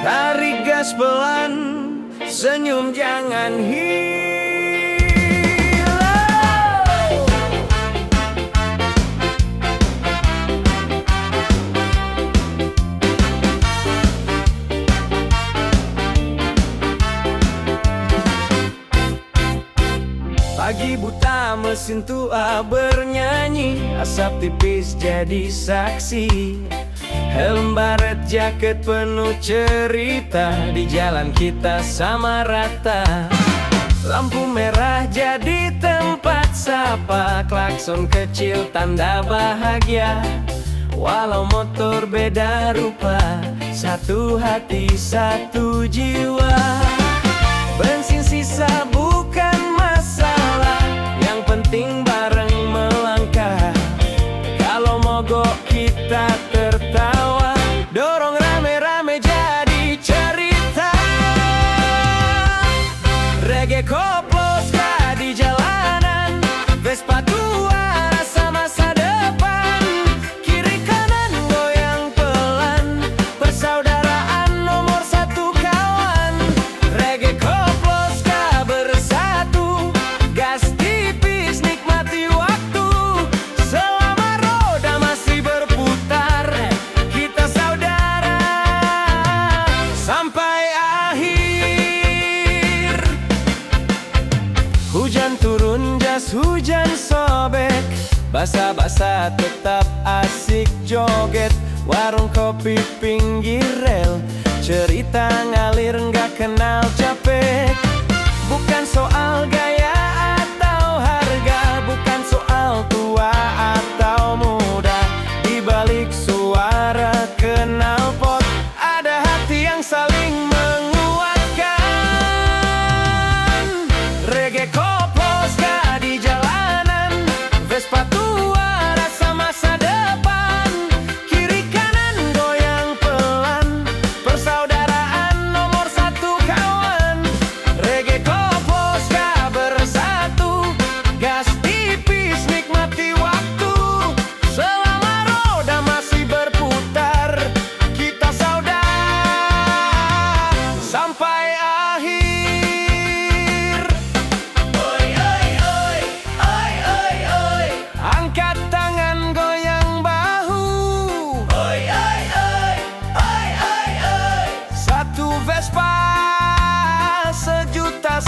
Tarik gas pelan, senyum jangan hilang. Pagi buta mesin tua bernyanyi, asap tipis jadi saksi. Helm baret jaket penuh cerita, di jalan kita sama rata. Lampu merah jadi tempat sapa, klakson kecil tanda bahagia. Walau motor beda rupa, satu hati satu jiwa. Bensin sisa bukan masalah, yang penting bareng melangkah. Kalau mogok kita tertawa, dorong rame-rame jadi cerita. Reggae koplos gak di jalanan, Vespa tua rasa masa depan. Kiri kanan goyang pelan, persaudaraan nomor satu kawan. Reggae koplos gak bersatu, gas tipis nikmati waktu. Selama roda masih berputar, kita saudara sampai akhir. Hujan turun, jas hujan sobek, basah-basah tetap asik joget. Warung kopi pinggir rel, cerita ngalir nggak kenal capek. Bukan soal gaya atau harga, bukan soal tua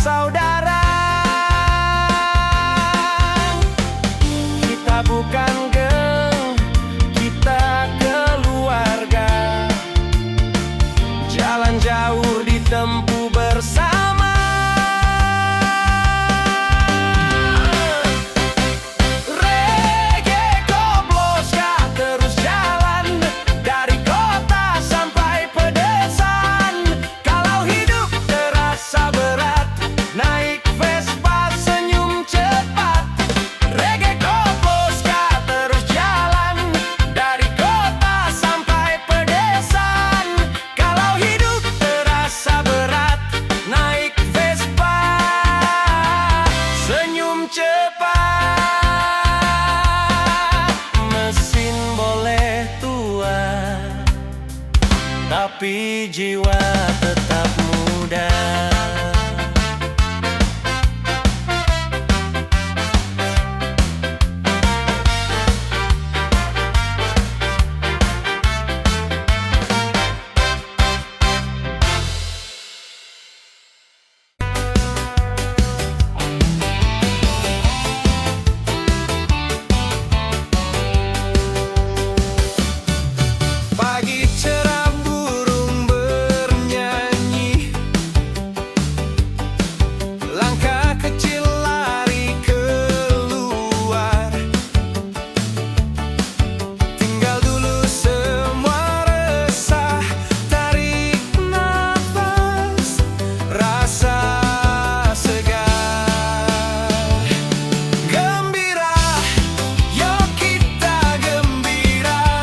saudara. Kita bukan geng, kita keluarga. Jalan jauh ditempuh bersama. Reggae Kobloska terus jalan dari kota sampai pedesaan. Kalau hidup terasa berat, naik Vespa senyum cepat. Reggae Kobloska terus jalan dari kota sampai pedesaan. Kalau hidup terasa berat, naik Vespa senyum cepat. Mesin boleh tua, tapi jiwa tetap muda. Pagi cerah burung bernyanyi, langkah kecil lari keluar. Tinggal dulu semua resah, tarik nafas, rasa segar. Gembira, yuk kita gembira.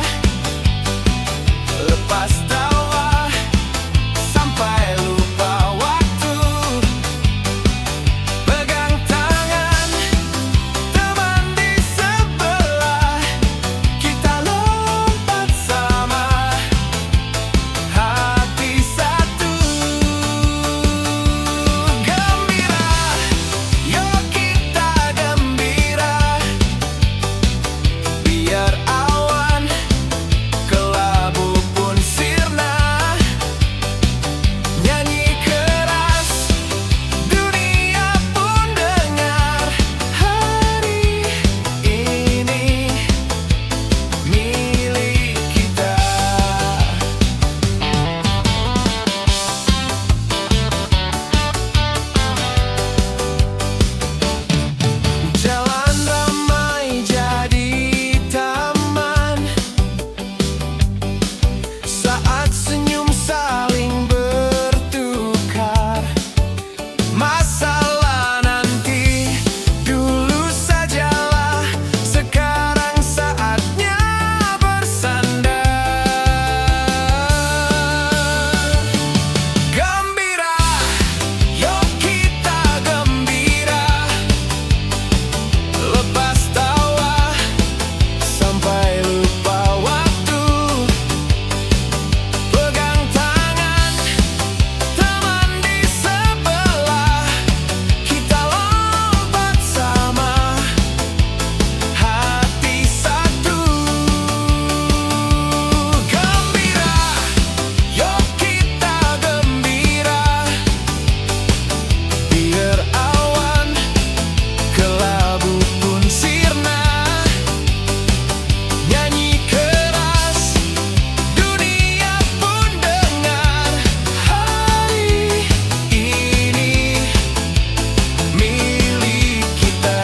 Lepas tawa sampai lupa waktu. Pegang tangan teman di sebelah, kita lompat sama, hati satu. Gembira, yuk kita gembira. Biar awan kelabu pun sirna, nyanyi keras dunia pun dengar. Hari ini milik kita. Jalan ramai jadi taman, saat senyum saling bertukar. Masalah nanti dulu sajalah, sekarang saatnya bersandar. Gembira, yuk kita gembira. Lepas tawa sampai lupa waktu. Pegang tangan teman di sebelah, kita lompat sama, hati satu. Gembira, yuk kita gembira. Biar awan kelabu pun sirna, nyanyi keras dunia pun dengar. Hari ini milik kita.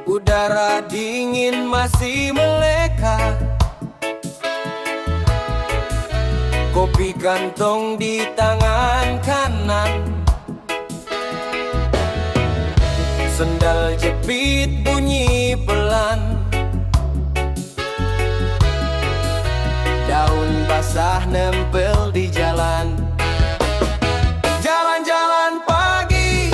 Udara dingin masih melekat, kopi kantong di tangan kanan, sendal jepit bunyi pelan. Daun basah nempel di jalan. Jalan-jalan pagi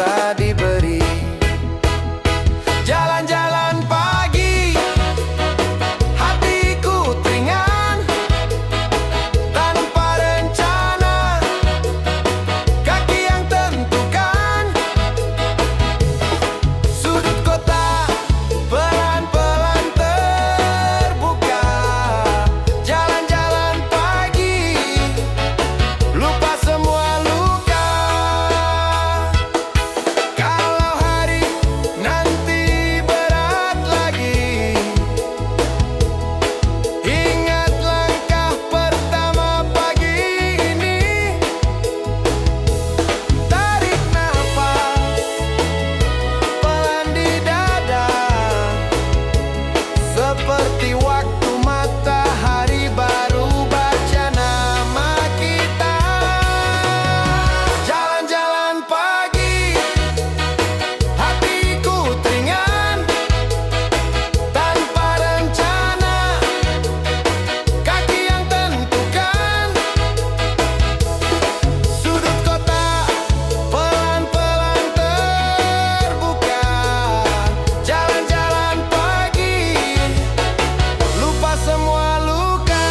bisa diberi. Jalan-jalan pagi, hatiku teringat tanpa rencana, kaki yang tentukan. Sudut kota pelan-pelan terbuka. Jalan-jalan pagi, lupa semua luka. Kalau hari nanti berat lagi, ingat langkah pertama pagi ini. Tarik nafas pelan di dada, seperti waktu matahari baru baca nama kita. Jalan-jalan pagi, hatiku teringat tanpa rencana, kaki yang tentukan. Sudut kota pelan-pelan terbuka. Jalan-jalan pagi, lupa semua luka.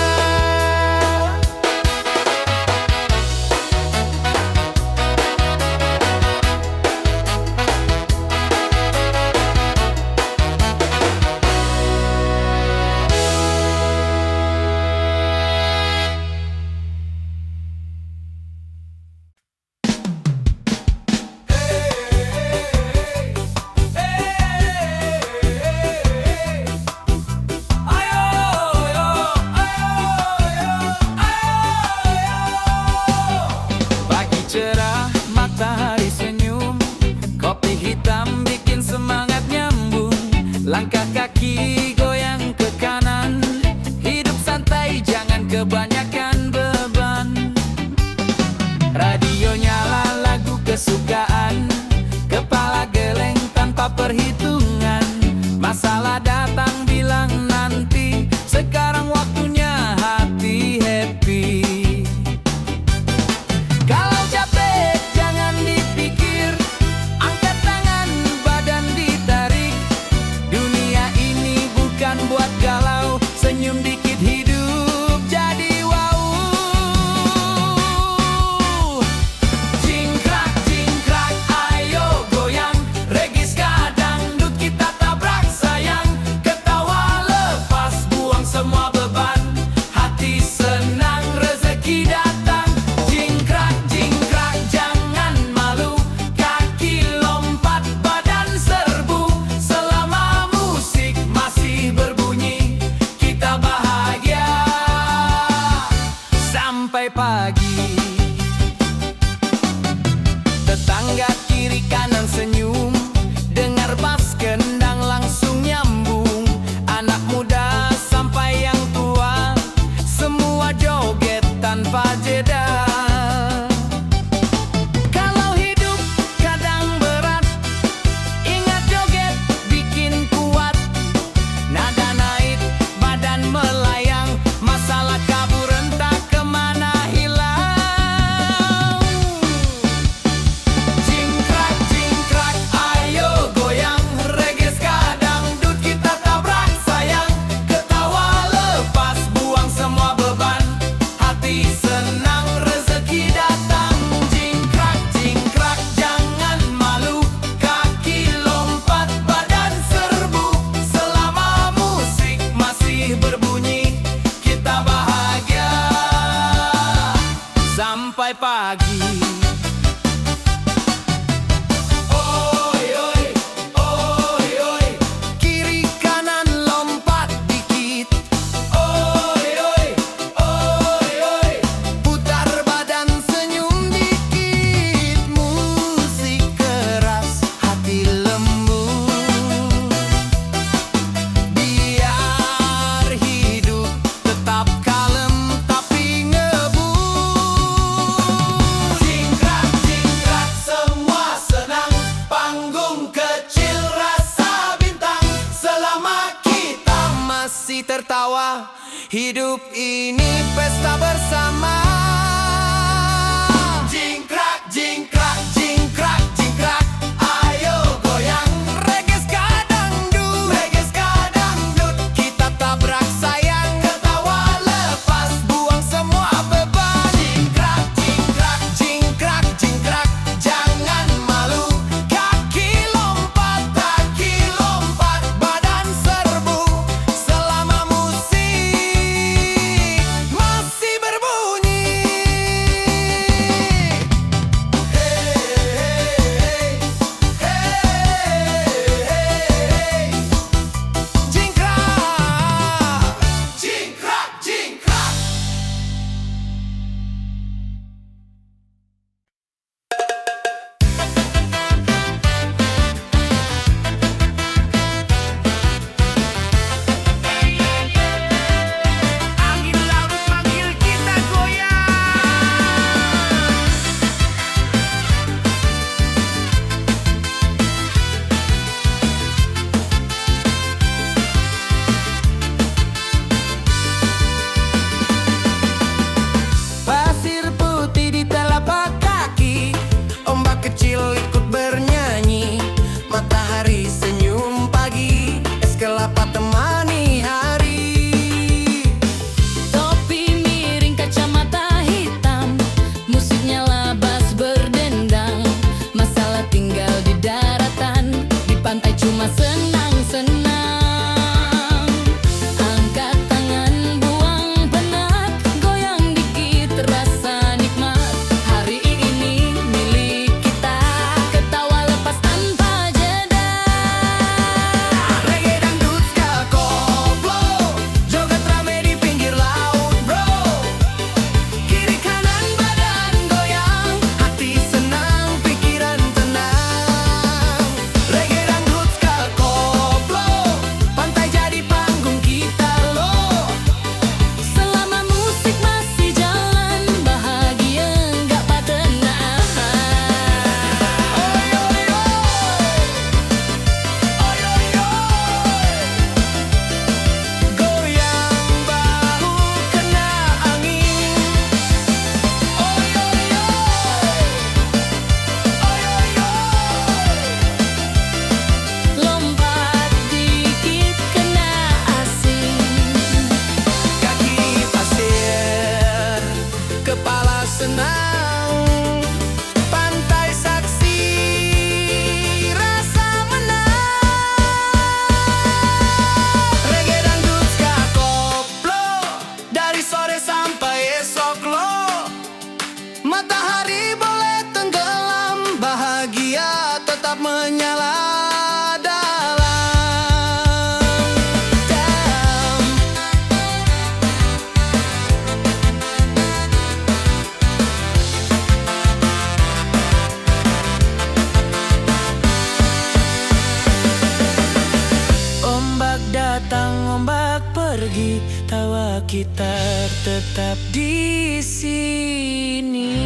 Pagi cerah, matahari senyum, kopi hitam bikin semangat nyambung. Langkah kaki goyang ke kanan, hidup santai jangan kebanyakan beban. Radio nyala lagu kesukaan, kepala geleng tanpa perhitungan. Masalah datang bilang nanti, sekarang waktunya hati happy. Kalau capek jangan dipikir, angkat tangan badan ditarik. Dunia ini bukan buat galau, senyum dikit hidup jadi wow. Jingkrak jingkrak ayo goyang, regis dangdut kita tabrak sayang. Ketawa lepas buang semua beban, hati senang rezeki datang. Jingkrak jingkrak jangan malu, kaki lompat badan serbu. Selama musik masih berbunyi, kita bahagia sampai pagi. Tetangga kiri kanan senyum, dengar bass kendang langsung nyambung. Anak muda sampai yang tua, semua joget tanpa jeda. Kalau hidup kadang berat, ingat joget bikin kuat. Nada naik, badan melayang, masalah kabur entah kemana hilang. Jingkrak jingkrak ayo goyang, regis dangdut kita tabrak sayang. Ketawa lepas buang semua beban, hati senang rezeki datang. Jingkrak jingkrak jangan malu, kaki lompat badan serbu. Selama musik masih berbunyi, kita bahagia sampai pagi. Oi oi oi oi, kiri kanan lompat dikit. Oi oi oi oi, putar badan senyum dikit. Musik keras, hati lembut, biar hidup tetap kalem tapi ngebut. Jingkrak jingkrak semua senang, panggung kecil rasa bintang. Selama kita masih tertawa, hidup ini pesta bersama. Jingkrak jingkrak jingkrak jingkrak, pantai cuma senang-senang. Angkat tangan, buang penat, goyang dikit rasa nikmat. Hari ini milik kita, ketawa lepas tanpa jeda. Reggae dangdut ska koplo, joget rame di pinggir laut bro. Kiri kanan badan goyang, hati senang, pikiran tenang. Reggae dangdut ska koplo, pantai jadi panggung kita loh. Selama musik masih jalan, bahagia nggak patenang. Oi oi oi, oi oi oi, goyang bahu kena angin. Oi oi oi, oi oi oi. Lompat dikit kena asing. Kaki pasir, kepala senang, pantai saksi, rasa menang. Reggae dangdut ska koplo, dari sore sampai esok lo. Matahari boleh tenggelam, bahagia tetap menyala dalam. Ombak datang, ombak pergi, tawa kita tetap di sini.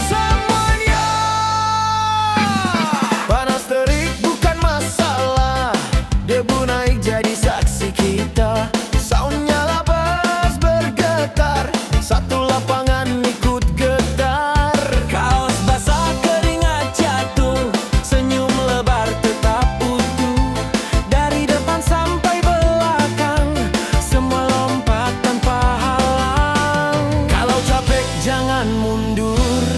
Semuanya panas terik bukan masalah, debu naik jadi saksi kita. Soundnya labas bergetar, satu lapangan ikut getar. Kaos basah keringat jatuh, senyum lebar tetap utuh. Dari depan sampai belakang, semua lompat tanpa halang. Kalau capek jangan mundur,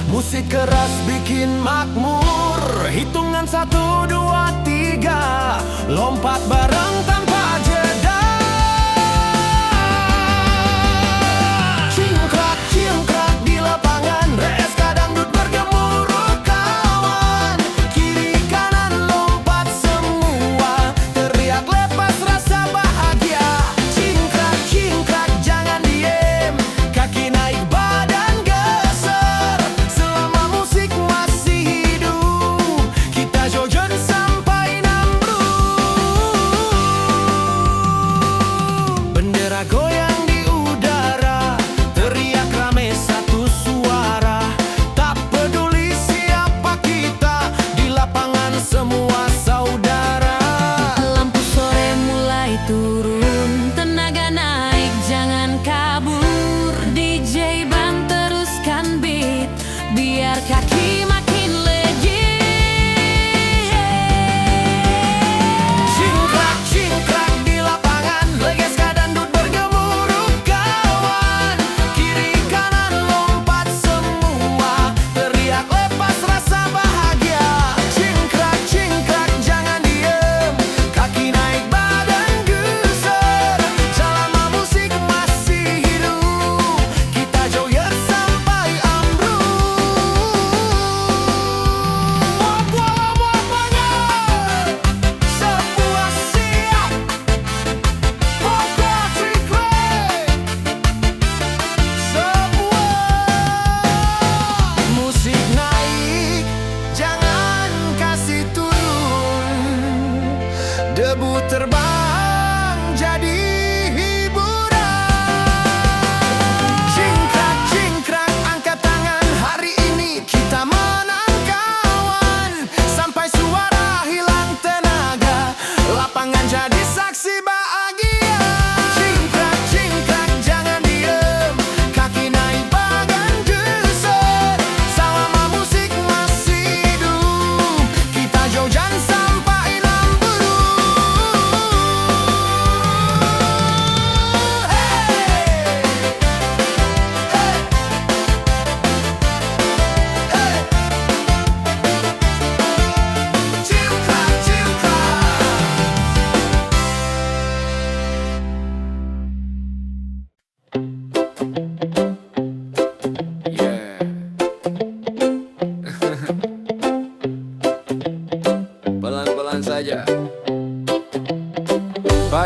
musik keras bikin makmur. Hitungan 1, 2, 3, lompat bareng tanpa jeda. Cingkrak cingkrak di lapangan, RSK dangdut bergemuruh kawan. Kiri kanan lompat semua, teriak lepas rasa bahagia. Cingkrak cingkrak jangan diem, kaki naik badan geser. Selama musik masih hidup, kita joget sampai nambruk.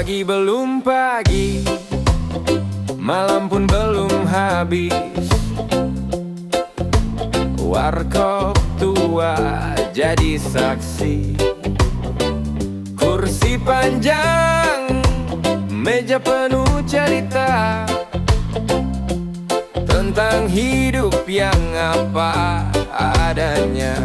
Pagi belum pagi, malam pun belum habis. Warkop tua jadi saksi. Kursi panjang, meja penuh cerita tentang hidup yang apa adanya.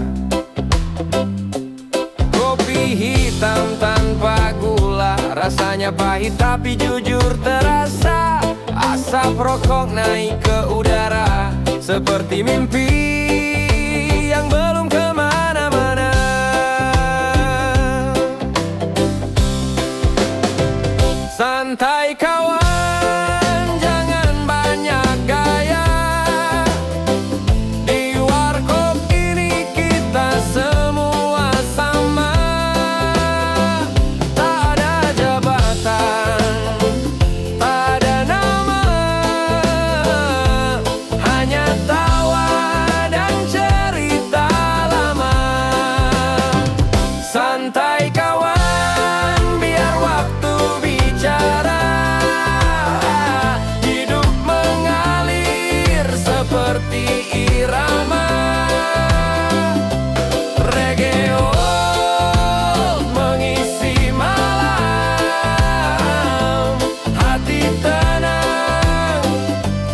Kopi hitam tanpa gula, rasanya pahit tapi jujur terasa. Asap rokok naik ke udara, seperti mimpi yang belum kemana-mana. Santai kawan, jangan banyak gaya. Di warkop ini kita semua sama. Tak ada jabatan, tak ada nama, hanya tawa dan cerita lama. Santai kawan, biar waktu bicara. Hidup mengalir seperti irama. Reggae old mengisi malam. Hati tenang,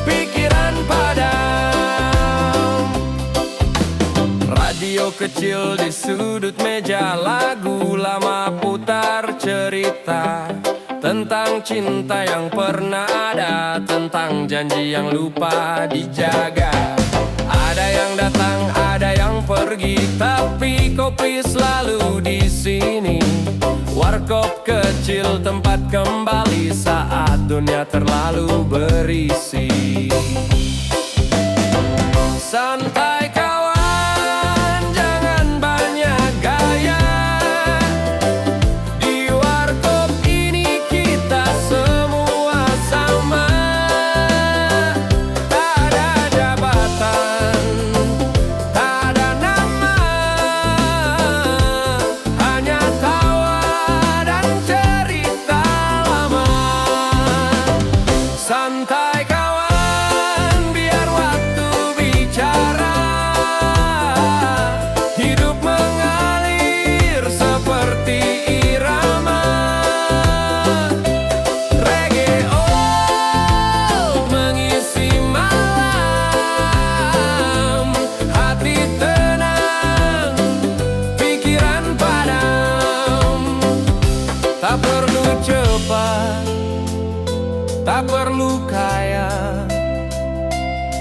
pikiran padam. Radio kecil di sudut meja, lagu lama putar cerita tentang cinta yang pernah ada, tentang janji yang lupa dijaga. Ada yang datang, ada yang pergi, tapi kopi selalu di sini. Warkop kecil, tempat kembali saat dunia terlalu berisi. Santai kawan, jangan banyak gaya. Di warkop ini kita semua sama. Tak ada jabatan, tak ada nama, hanya tawa dan cerita lama. Santai kawan, biar waktu bicara. Hidup mengalir seperti irama. Reggae old mengisi malam. Hati tenang, pikiran padam. Tak perlu cepat, tak perlu kaya,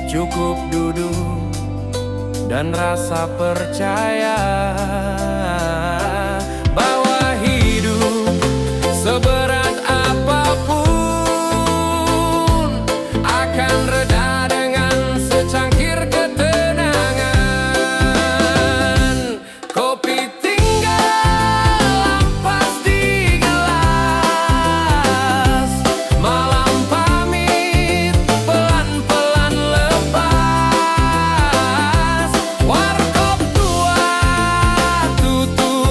cukup duduk dan rasa percaya bahwa hidup seberat apapun akan reda dengan secangkir ketenangan. Kopi tinggal ampas di gelas, malam pamit pelan-pelan lepas. Warkop tua tutup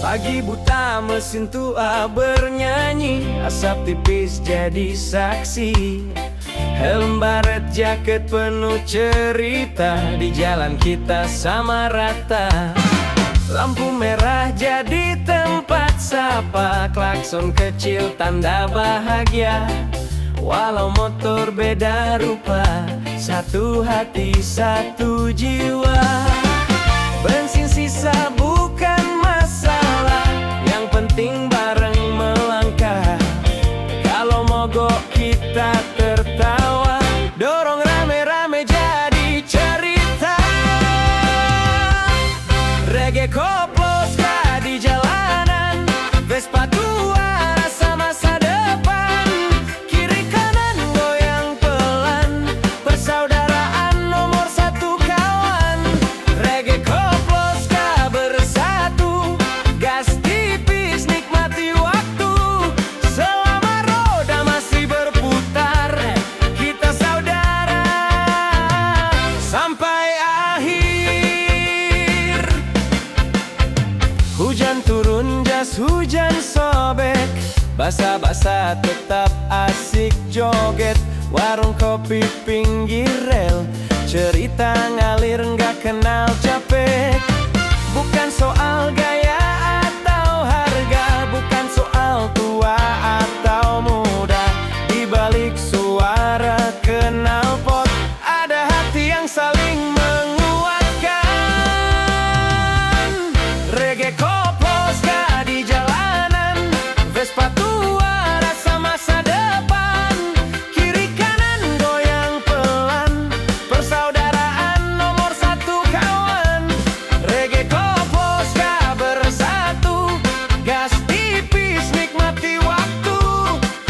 Pagi buta mesin tua bernyanyi, asap tipis jadi saksi. Helm baret jaket penuh cerita, di jalan kita sama rata. Lampu merah jadi tempat sapa, klakson kecil tanda bahagia. Walau motor beda rupa, satu hati satu jiwa. Bensin sisa bukan masalah, yang penting bareng melangkah. Kalau mogok kita tertawa, dorong rame-rame jadi cerita. Reggae koplos gak di jalanan, Vespa tua rasa masa depan. Kiri kanan goyang pelan, persaudaraan nomor satu kawan. Reggae koplos gak bersatu, gas tipis nikmati waktu. Selama roda masih berputar, kita saudara sampai akhir. Hujan turun jas hujan sobek, basah-basah tetap asik joget. Warung kopi pinggir rel, cerita ngalir nggak kenal capek. Bukan soal gaya atau harga, bukan soal tua atau muda. Di balik suara knalpot ada hati yang saling menguatkan. Reggae koplos gak di jalanan, Vespa tua rasa masa depan. Kiri kanan goyang pelan, persaudaraan nomor satu kawan. Reggae koplos gak bersatu, gas tipis nikmati waktu.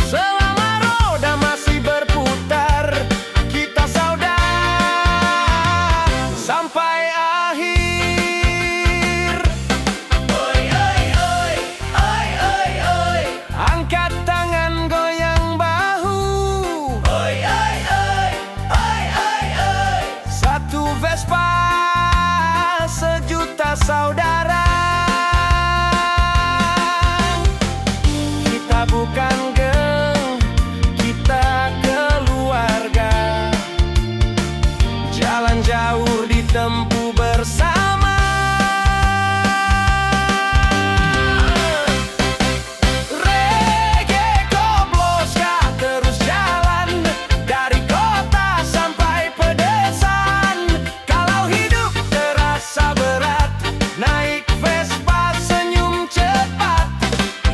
Selama roda masih berputar, kita saudara sampai akhir. Oi, oi, oi, oi, oi, oi. Angkat tangan goyang bahu. Oi, oi, oi, oi, oi, oi. Satu Vespa, sejuta saudara. Kita bukan geng, kita keluarga. Jalan jauh ditempuh bersama. Reggae koplos gak terus jalan, dari kota sampai pedesaan. Kalau hidup terasa berat, naik Vespa senyum cepat.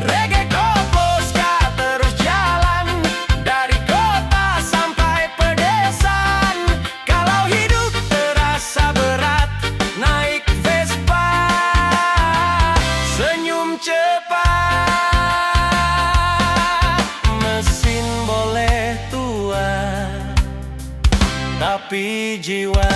Reggae koplos gak terus jalan, dari kota sampai pedesaan. Kalau hidup terasa berat, naik Vespa senyum cepat. Mesin boleh tua, tapi jiwa